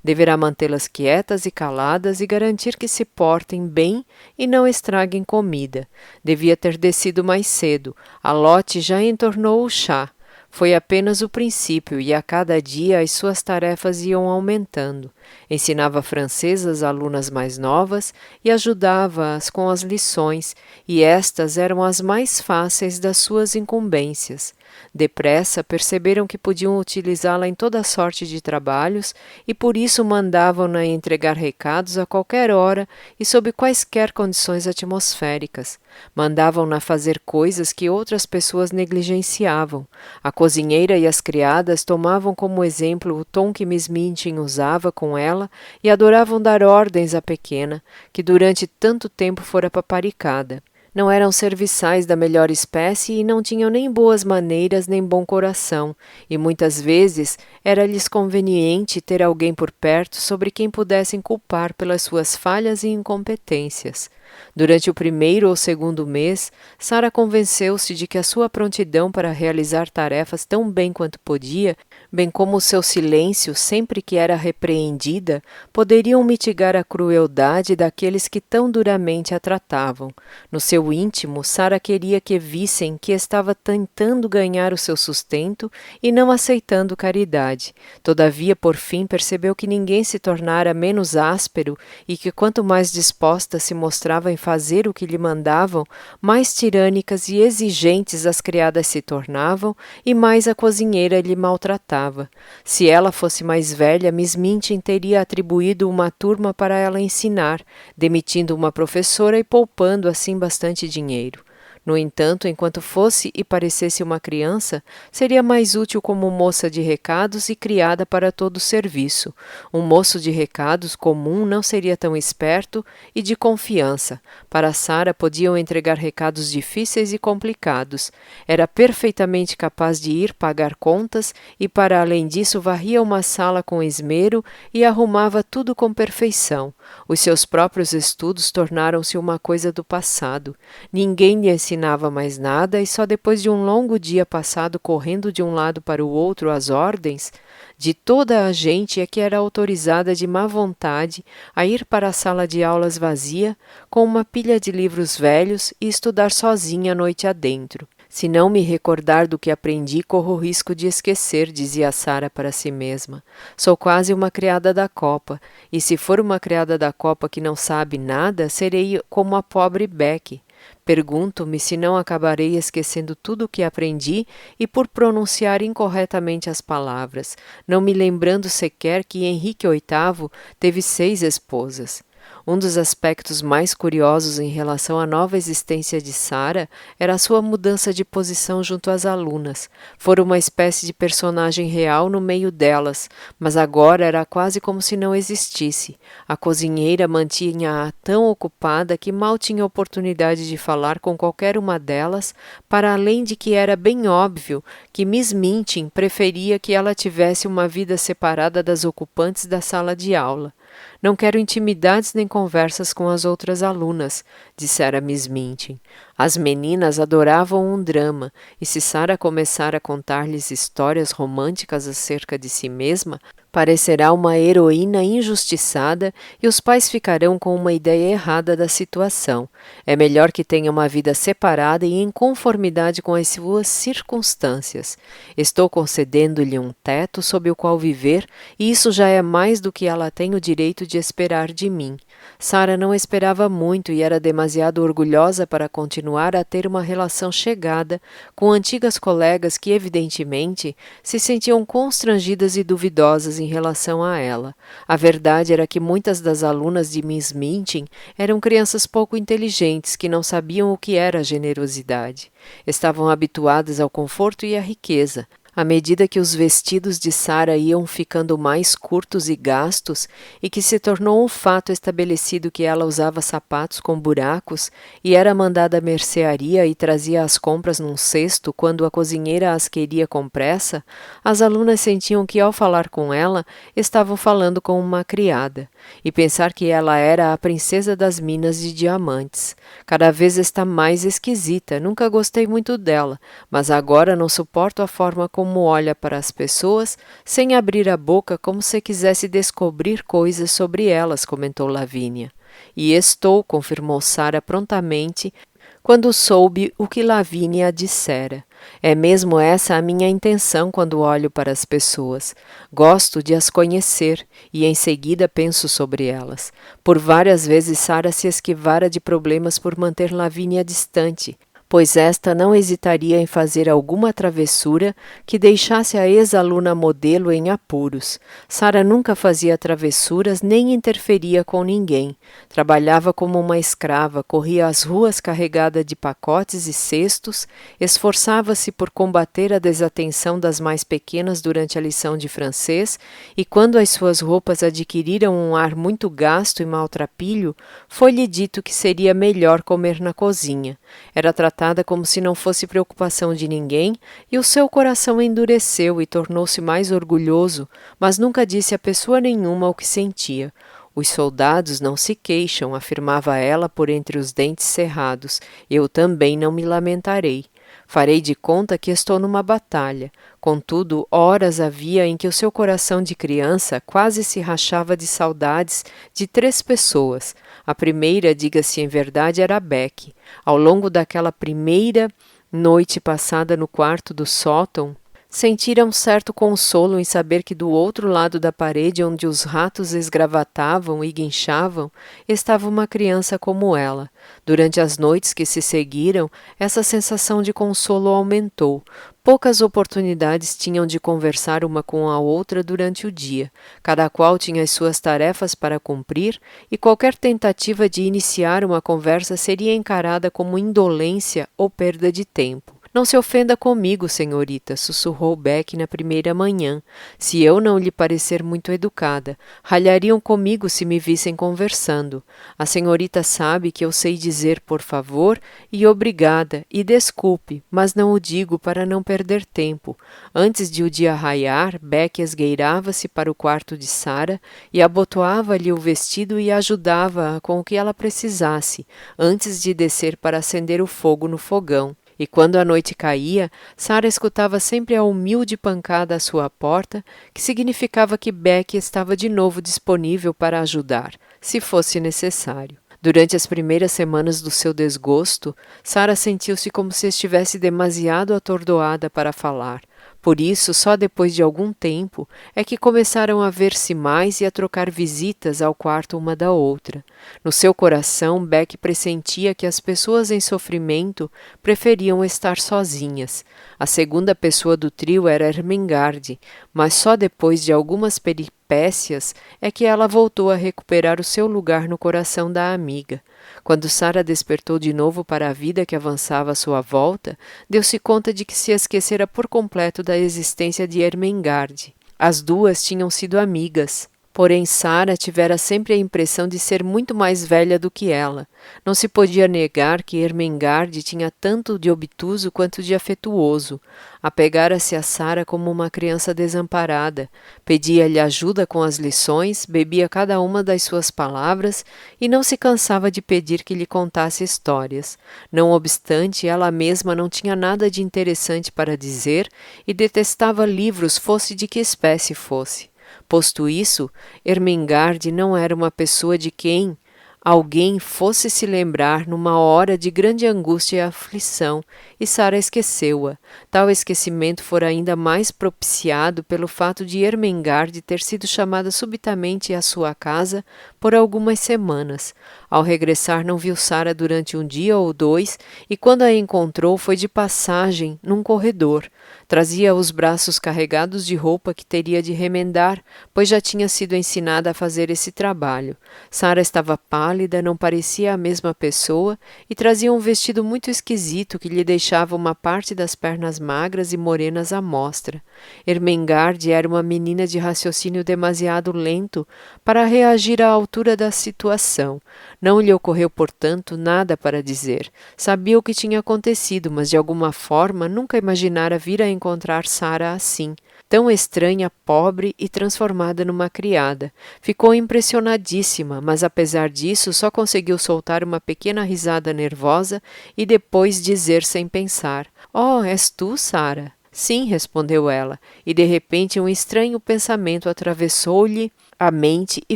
Deverá mantê-las quietas e caladas e garantir que se portem bem e não estraguem comida. Devia ter descido mais cedo. A Lotte já entornou o chá. Foi apenas o princípio e a cada dia as suas tarefas iam aumentando. Ensinava francês às alunas mais novas e ajudava-as com as lições, e estas eram as mais fáceis das suas incumbências. Depressa perceberam que podiam utilizá-la em toda sorte de trabalhos e por isso mandavam-na entregar recados a qualquer hora e sob quaisquer condições atmosféricas. Mandavam-na fazer coisas que outras pessoas negligenciavam. A cozinheira e as criadas tomavam como exemplo o tom que Miss Minchin usava com ela e adoravam dar ordens à pequena, que durante tanto tempo fora paparicada. Não eram serviçais da melhor espécie e não tinham nem boas maneiras nem bom coração, e muitas vezes era-lhes conveniente ter alguém por perto sobre quem pudessem culpar pelas suas falhas e incompetências. Durante o primeiro ou segundo mês, Sara convenceu-se de que a sua prontidão para realizar tarefas tão bem quanto podia, bem como o seu silêncio sempre que era repreendida, poderiam mitigar a crueldade daqueles que tão duramente a tratavam. No seu íntimo, Sara queria que vissem que estava tentando ganhar o seu sustento e não aceitando caridade. Todavia, por fim, percebeu que ninguém se tornara menos áspero e que quanto mais disposta se mostrava em fazer o que lhe mandavam, mais tirânicas e exigentes as criadas se tornavam e mais a cozinheira lhe maltratava. Se ela fosse mais velha, Miss Minchin teria atribuído uma turma para ela ensinar, demitindo uma professora e poupando assim bastante dinheiro. No entanto, enquanto fosse e parecesse uma criança, seria mais útil como moça de recados e criada para todo o serviço. Um moço de recados comum não seria tão esperto e de confiança. Para Sara podiam entregar recados difíceis e complicados. Era perfeitamente capaz de ir pagar contas e, para além disso, varria uma sala com esmero e arrumava tudo com perfeição. Os seus próprios estudos tornaram-se uma coisa do passado. Ninguém lhe ensinava mais nada e só depois de um longo dia passado correndo de um lado para o outro às ordens de toda a gente é que era autorizada de má vontade a ir para a sala de aulas vazia com uma pilha de livros velhos e estudar sozinha a noite adentro. Se não me recordar do que aprendi, corro o risco de esquecer, dizia Sara para si mesma. Sou quase uma criada da copa, e se for uma criada da copa que não sabe nada, serei como a pobre Becky. Pergunto-me se não acabarei esquecendo tudo o que aprendi e por pronunciar incorretamente as palavras, não me lembrando sequer que Henrique VIII teve 6 esposas. Um dos aspectos mais curiosos em relação à nova existência de Sara era a sua mudança de posição junto às alunas. Fora uma espécie de personagem real no meio delas, mas agora era quase como se não existisse. A cozinheira mantinha-a tão ocupada que mal tinha oportunidade de falar com qualquer uma delas, para além de que era bem óbvio que Miss Minchin preferia que ela tivesse uma vida separada das ocupantes da sala de aula. Não quero intimidades nem conversas com as outras alunas, dissera Miss Minchin. As meninas adoravam um drama, e se Sara começar a contar-lhes histórias românticas acerca de si mesma, parecerá uma heroína injustiçada e os pais ficarão com uma ideia errada da situação. É melhor que tenha uma vida separada e em conformidade com as suas circunstâncias. Estou concedendo-lhe um teto sob o qual viver e isso já é mais do que ela tem o direito de esperar de mim. Sara não esperava muito e era demasiado orgulhosa para continuar a ter uma relação chegada com antigas colegas que, evidentemente, se sentiam constrangidas e duvidosas em relação a ela. A verdade era que muitas das alunas de Miss Minchin eram crianças pouco inteligentes que não sabiam o que era generosidade. Estavam habituadas ao conforto e à riqueza. À medida que os vestidos de Sara iam ficando mais curtos e gastos, e que se tornou um fato estabelecido que ela usava sapatos com buracos e era mandada à mercearia e trazia as compras num cesto quando a cozinheira as queria com pressa, as alunas sentiam que, ao falar com ela, estavam falando com uma criada, e pensar que ela era a princesa das minas de diamantes. Cada vez está mais esquisita, nunca gostei muito dela, mas agora não suporto a forma como olha para as pessoas sem abrir a boca como se quisesse descobrir coisas sobre elas, comentou Lavínia. E estou, confirmou Sara prontamente, quando soube o que Lavínia dissera. É mesmo essa a minha intenção quando olho para as pessoas. Gosto de as conhecer e em seguida penso sobre elas. Por várias vezes Sara se esquivara de problemas por manter Lavínia distante, pois esta não hesitaria em fazer alguma travessura que deixasse a ex-aluna modelo em apuros. Sara nunca fazia travessuras nem interferia com ninguém. Trabalhava como uma escrava, corria as ruas carregada de pacotes e cestos, esforçava-se por combater a desatenção das mais pequenas durante a lição de francês e, quando as suas roupas adquiriram um ar muito gasto e maltrapilho, foi-lhe dito que seria melhor comer na cozinha. Era tratada como se não fosse preocupação de ninguém, e o seu coração endureceu e tornou-se mais orgulhoso, mas nunca disse a pessoa nenhuma o que sentia. Os soldados não se queixam, afirmava ela por entre os dentes cerrados. Eu também não me lamentarei. Farei de conta que estou numa batalha. Contudo, horas havia em que o seu coração de criança quase se rachava de saudades de 3 pessoas. A primeira, diga-se em verdade, era Beck. Ao longo daquela primeira noite passada no quarto do sótão, sentira um certo consolo em saber que do outro lado da parede onde os ratos esgravatavam e guinchavam, estava uma criança como ela. Durante as noites que se seguiram, essa sensação de consolo aumentou. Poucas oportunidades tinham de conversar uma com a outra durante o dia. Cada qual tinha as suas tarefas para cumprir, e qualquer tentativa de iniciar uma conversa seria encarada como indolência ou perda de tempo. Não se ofenda comigo, senhorita, sussurrou Beck na primeira manhã. Se eu não lhe parecer muito educada, ralhariam comigo se me vissem conversando. A senhorita sabe que eu sei dizer por favor e obrigada e desculpe, mas não o digo para não perder tempo. Antes de o dia raiar, Beck esgueirava-se para o quarto de Sara e abotoava-lhe o vestido e ajudava-a com o que ela precisasse, antes de descer para acender o fogo no fogão. E quando a noite caía, Sara escutava sempre a humilde pancada à sua porta, que significava que Beck estava de novo disponível para ajudar, se fosse necessário. Durante as primeiras semanas do seu desgosto, Sara sentiu-se como se estivesse demasiado atordoada para falar. Por isso, só depois de algum tempo é que começaram a ver-se mais e a trocar visitas ao quarto uma da outra. No seu coração, Beck pressentia que as pessoas em sofrimento preferiam estar sozinhas. A segunda pessoa do trio era Ermengarde, mas só depois de algumas peripécias é que ela voltou a recuperar o seu lugar no coração da amiga. Quando Sara despertou de novo para a vida que avançava à sua volta, deu-se conta de que se esquecera por completo da existência de Ermengarde. As duas tinham sido amigas. Porém, Sara tivera sempre a impressão de ser muito mais velha do que ela. Não se podia negar que Ermengarde tinha tanto de obtuso quanto de afetuoso. Apegara-se a Sara como uma criança desamparada. Pedia-lhe ajuda com as lições, bebia cada uma das suas palavras e não se cansava de pedir que lhe contasse histórias. Não obstante, ela mesma não tinha nada de interessante para dizer e detestava livros, fosse de que espécie fosse. Posto isso, Ermengarde não era uma pessoa de quem alguém fosse se lembrar numa hora de grande angústia e aflição, e Sara esqueceu-a. Tal esquecimento fora ainda mais propiciado pelo fato de Ermengarde ter sido chamada subitamente à sua casa por algumas semanas. Ao regressar, não viu Sara durante um dia ou dois, e quando a encontrou, foi de passagem num corredor. Trazia os braços carregados de roupa que teria de remendar, pois já tinha sido ensinada a fazer esse trabalho. Sara estava pálida, não parecia a mesma pessoa, e trazia um vestido muito esquisito que lhe deixava uma parte das pernas magras e morenas à mostra. Ermengarde era uma menina de raciocínio demasiado lento para reagir à altura da situação. Não lhe ocorreu, portanto, nada para dizer. Sabia o que tinha acontecido, mas de alguma forma nunca imaginara vir a encontrar Sara assim, tão estranha, pobre e transformada numa criada. Ficou impressionadíssima, mas apesar disso só conseguiu soltar uma pequena risada nervosa e depois dizer sem pensar: "Oh, és tu, Sara?" "Sim", respondeu ela, e de repente um estranho pensamento atravessou-lhe a mente e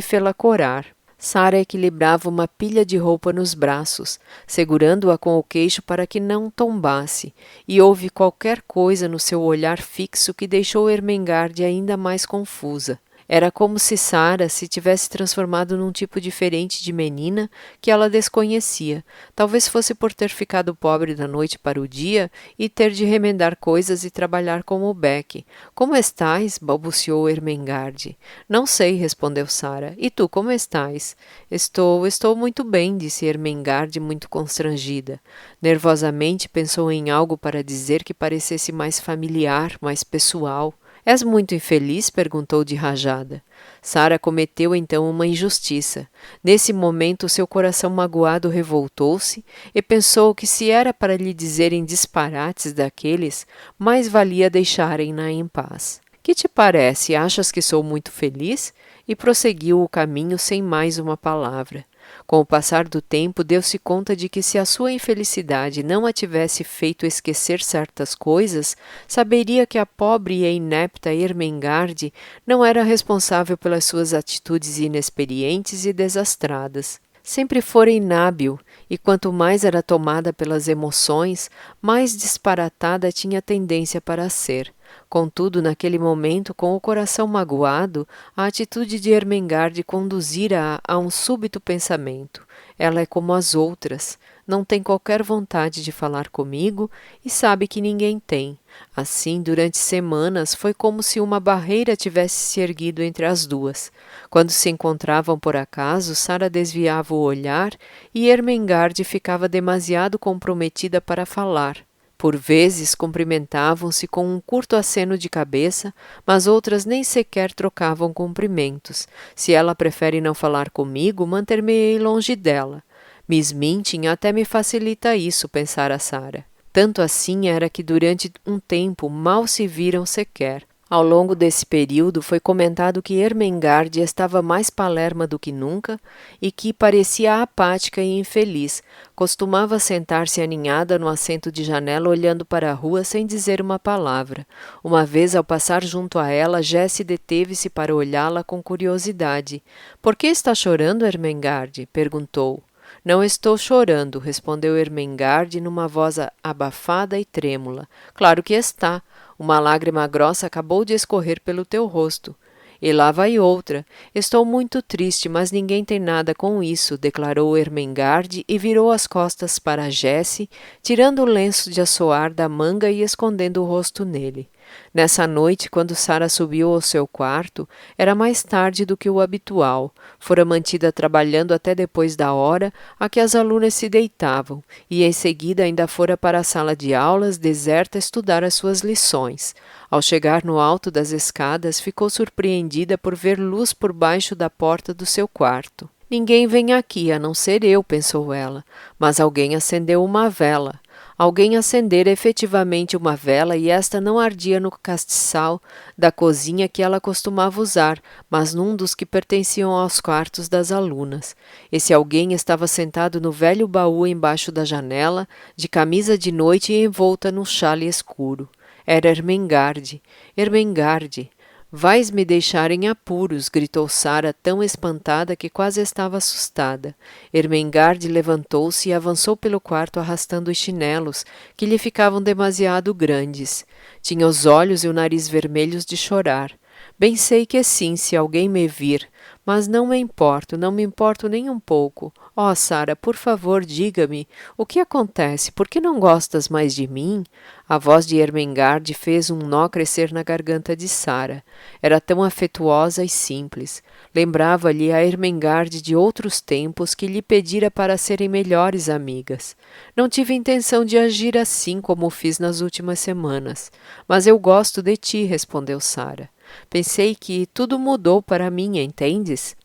fê-la corar. Sara equilibrava uma pilha de roupa nos braços, segurando-a com o queixo para que não tombasse, e houve qualquer coisa no seu olhar fixo que deixou Ermengarde ainda mais confusa. Era como se Sara se tivesse transformado num tipo diferente de menina que ela desconhecia. Talvez fosse por ter ficado pobre da noite para o dia e ter de remendar coisas e trabalhar como Beck. "Como estás?" balbuciou Ermengarde. "Não sei", respondeu Sara. "E tu, como estás?" Estou muito bem", disse Ermengarde, muito constrangida. Nervosamente pensou em algo para dizer que parecesse mais familiar, mais pessoal. "És muito infeliz?" perguntou de rajada. Sara cometeu então uma injustiça. Nesse momento seu coração magoado revoltou-se e pensou que se era para lhe dizerem disparates daqueles, mais valia deixarem-na em paz. "Que te parece? Achas que sou muito feliz?" E prosseguiu o caminho sem mais uma palavra. Com o passar do tempo, deu-se conta de que se a sua infelicidade não a tivesse feito esquecer certas coisas, saberia que a pobre e inepta Ermengarde não era responsável pelas suas atitudes inexperientes e desastradas. Sempre fora inábil, e quanto mais era tomada pelas emoções, mais disparatada tinha tendência para ser. Contudo, naquele momento, com o coração magoado, a atitude de Ermengarde conduzira-a a um súbito pensamento. Ela é como as outras, não tem qualquer vontade de falar comigo e sabe que ninguém tem. Assim, durante semanas, foi como se uma barreira tivesse se erguido entre as duas. Quando se encontravam por acaso, Sara desviava o olhar e Ermengarde ficava demasiado comprometida para falar. Por vezes cumprimentavam-se com um curto aceno de cabeça, mas outras nem sequer trocavam cumprimentos. Se ela prefere não falar comigo, manter-me-ei longe dela. Miss Mintin até me facilita isso, pensara Sara. Tanto assim era que durante um tempo mal se viram sequer. Ao longo desse período foi comentado que Ermengarde estava mais palerma do que nunca e que parecia apática e infeliz. Costumava sentar-se aninhada no assento de janela olhando para a rua sem dizer uma palavra. Uma vez, ao passar junto a ela, Jessie deteve-se para olhá-la com curiosidade. "Por que está chorando, Ermengarde?" perguntou. "Não estou chorando", respondeu Ermengarde numa voz abafada e trêmula. "Claro que está. Uma lágrima grossa acabou de escorrer pelo teu rosto." "E lá vai outra. Estou muito triste, mas ninguém tem nada com isso", declarou Ermengarde e virou as costas para Jessie, tirando o lenço de assoar da manga e escondendo o rosto nele. Nessa noite, quando Sara subiu ao seu quarto, era mais tarde do que o habitual. Fora mantida trabalhando até depois da hora a que as alunas se deitavam, e em seguida ainda fora para a sala de aulas, deserta, estudar as suas lições. Ao chegar no alto das escadas, ficou surpreendida por ver luz por baixo da porta do seu quarto. "Ninguém vem aqui, a não ser eu", pensou ela, mas alguém acendeu uma vela. Alguém acendera efetivamente uma vela e esta não ardia no castiçal da cozinha que ela costumava usar, mas num dos que pertenciam aos quartos das alunas. Esse alguém estava sentado no velho baú embaixo da janela, de camisa de noite e envolta num xale escuro. Era Ermengarde. Ermengarde! "Vais me deixar em apuros", gritou Sara, tão espantada que quase estava assustada. Ermengarde levantou-se e avançou pelo quarto arrastando os chinelos, que lhe ficavam demasiado grandes. Tinha os olhos e o nariz vermelhos de chorar. "Bem sei que sim, se alguém me vir. Mas não me importo nem um pouco. Oh, Sara, por favor, diga-me, o que acontece? Por que não gostas mais de mim? A voz de Ermengarde fez um nó crescer na garganta de Sara. Era tão afetuosa e simples. Lembrava-lhe a Ermengarde de outros tempos que lhe pedira para serem melhores amigas. Não tive intenção de agir assim como fiz nas últimas semanas. Mas eu gosto de ti, respondeu Sara. Pensei que tudo mudou para mim, entendes?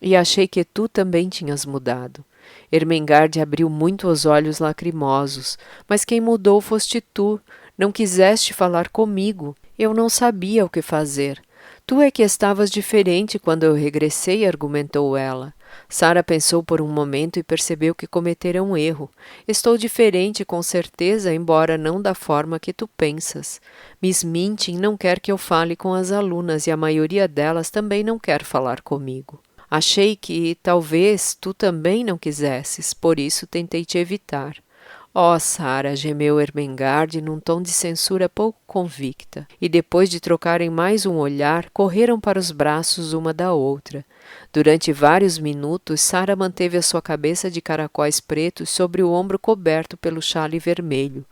E achei que tu também tinhas mudado. Ermengarde abriu muito os olhos lacrimosos. Mas quem mudou foste tu. Não quiseste falar comigo. Eu não sabia o que fazer. Tu é que estavas diferente quando eu regressei, argumentou ela. Sara pensou por um momento e percebeu que cometera um erro. Estou diferente, com certeza, embora não da forma que tu pensas. Miss Minchin não quer que eu fale com as alunas e a maioria delas também não quer falar comigo. Achei que talvez tu também não quisesses, por isso tentei te evitar. Oh, Sara, gemeu Ermengarde num tom de censura pouco convicta, e depois de trocarem mais um olhar, correram para os braços uma da outra. Durante vários minutos, Sara manteve a sua cabeça de caracóis pretos sobre o ombro coberto pelo xale vermelho.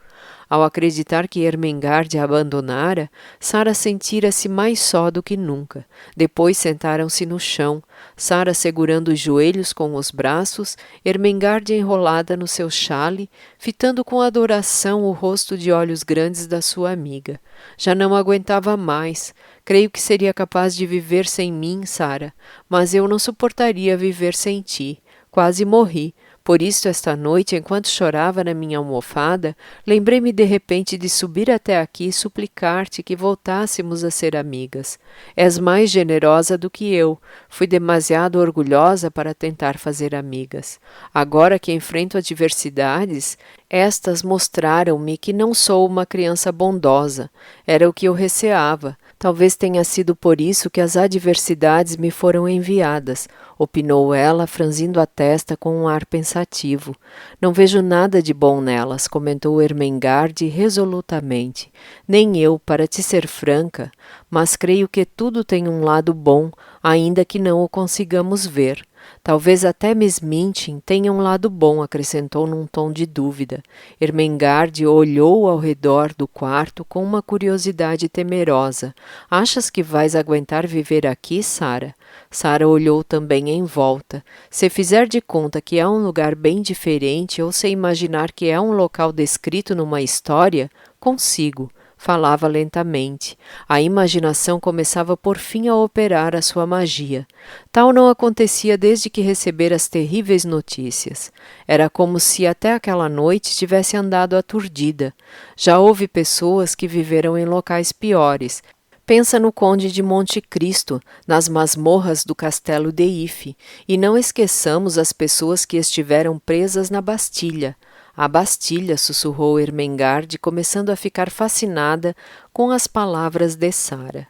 Ao acreditar que Ermengarde a abandonara, Sara sentira-se mais só do que nunca. Depois sentaram-se no chão, Sara segurando os joelhos com os braços, Ermengarde enrolada no seu xale, fitando com adoração o rosto de olhos grandes da sua amiga. Já não aguentava mais. Creio que seria capaz de viver sem mim, Sara, mas eu não suportaria viver sem ti. Quase morri. Por isso, esta noite, enquanto chorava na minha almofada, lembrei-me de repente de subir até aqui e suplicar-te que voltássemos a ser amigas. És mais generosa do que eu. Fui demasiado orgulhosa para tentar fazer amigas. Agora que enfrento adversidades, estas mostraram-me que não sou uma criança bondosa. Era o que eu receava. Talvez tenha sido por isso que as adversidades me foram enviadas, opinou ela, franzindo a testa com um ar pensativo. Não vejo nada de bom nelas, comentou Ermengarde resolutamente. Nem eu, para te ser franca, mas creio que tudo tem um lado bom, ainda que não o consigamos ver. Talvez até Miss Minchin tenha um lado bom, acrescentou num tom de dúvida. Ermengarde olhou ao redor do quarto com uma curiosidade temerosa. Achas que vais aguentar viver aqui, Sara? Sara olhou também em volta. Se fizer de conta que é um lugar bem diferente ou se imaginar que é um local descrito numa história, consigo. Falava lentamente. A imaginação começava por fim a operar a sua magia. Tal não acontecia desde que recebera as terríveis notícias. Era como se até aquela noite tivesse andado aturdida. Já houve pessoas que viveram em locais piores. Pensa no Conde de Monte Cristo, nas masmorras do castelo de Ife, e não esqueçamos as pessoas que estiveram presas na Bastilha. A Bastilha, sussurrou Ermengarde, começando a ficar fascinada com as palavras de Sara.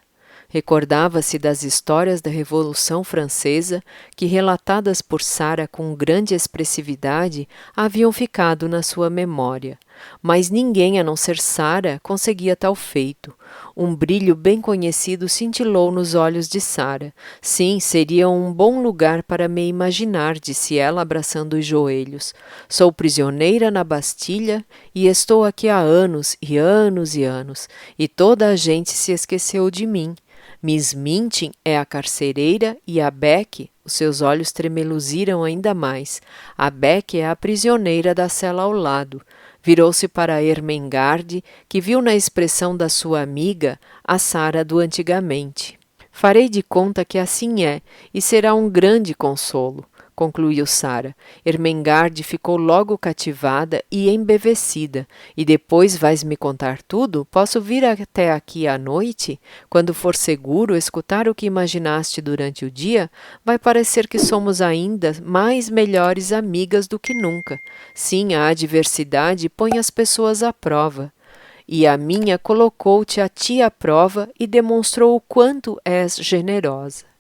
Recordava-se das histórias da Revolução Francesa que, relatadas por Sara com grande expressividade, haviam ficado na sua memória. Mas ninguém, a não ser Sara, conseguia tal feito. Um brilho bem conhecido cintilou nos olhos de Sara. Sim, seria um bom lugar para me imaginar, disse ela, abraçando os joelhos. Sou prisioneira na Bastilha e estou aqui há anos e anos e anos, e toda a gente se esqueceu de mim. Miss Minchin é a carcereira e a Beck, os seus olhos tremeluziram ainda mais. A Beck é a prisioneira da cela ao lado. Virou-se para Ermengarde, que viu na expressão da sua amiga a Sara do antigamente. Farei de conta que assim é, e será um grande consolo, concluiu Sara. Ermengarde ficou logo cativada e embevecida. E depois vais me contar tudo? Posso vir até aqui à noite? Quando for seguro escutar o que imaginaste durante o dia, vai parecer que somos ainda mais melhores amigas do que nunca. Sim, a adversidade põe as pessoas à prova. E a minha colocou-te a ti à prova e demonstrou o quanto és generosa.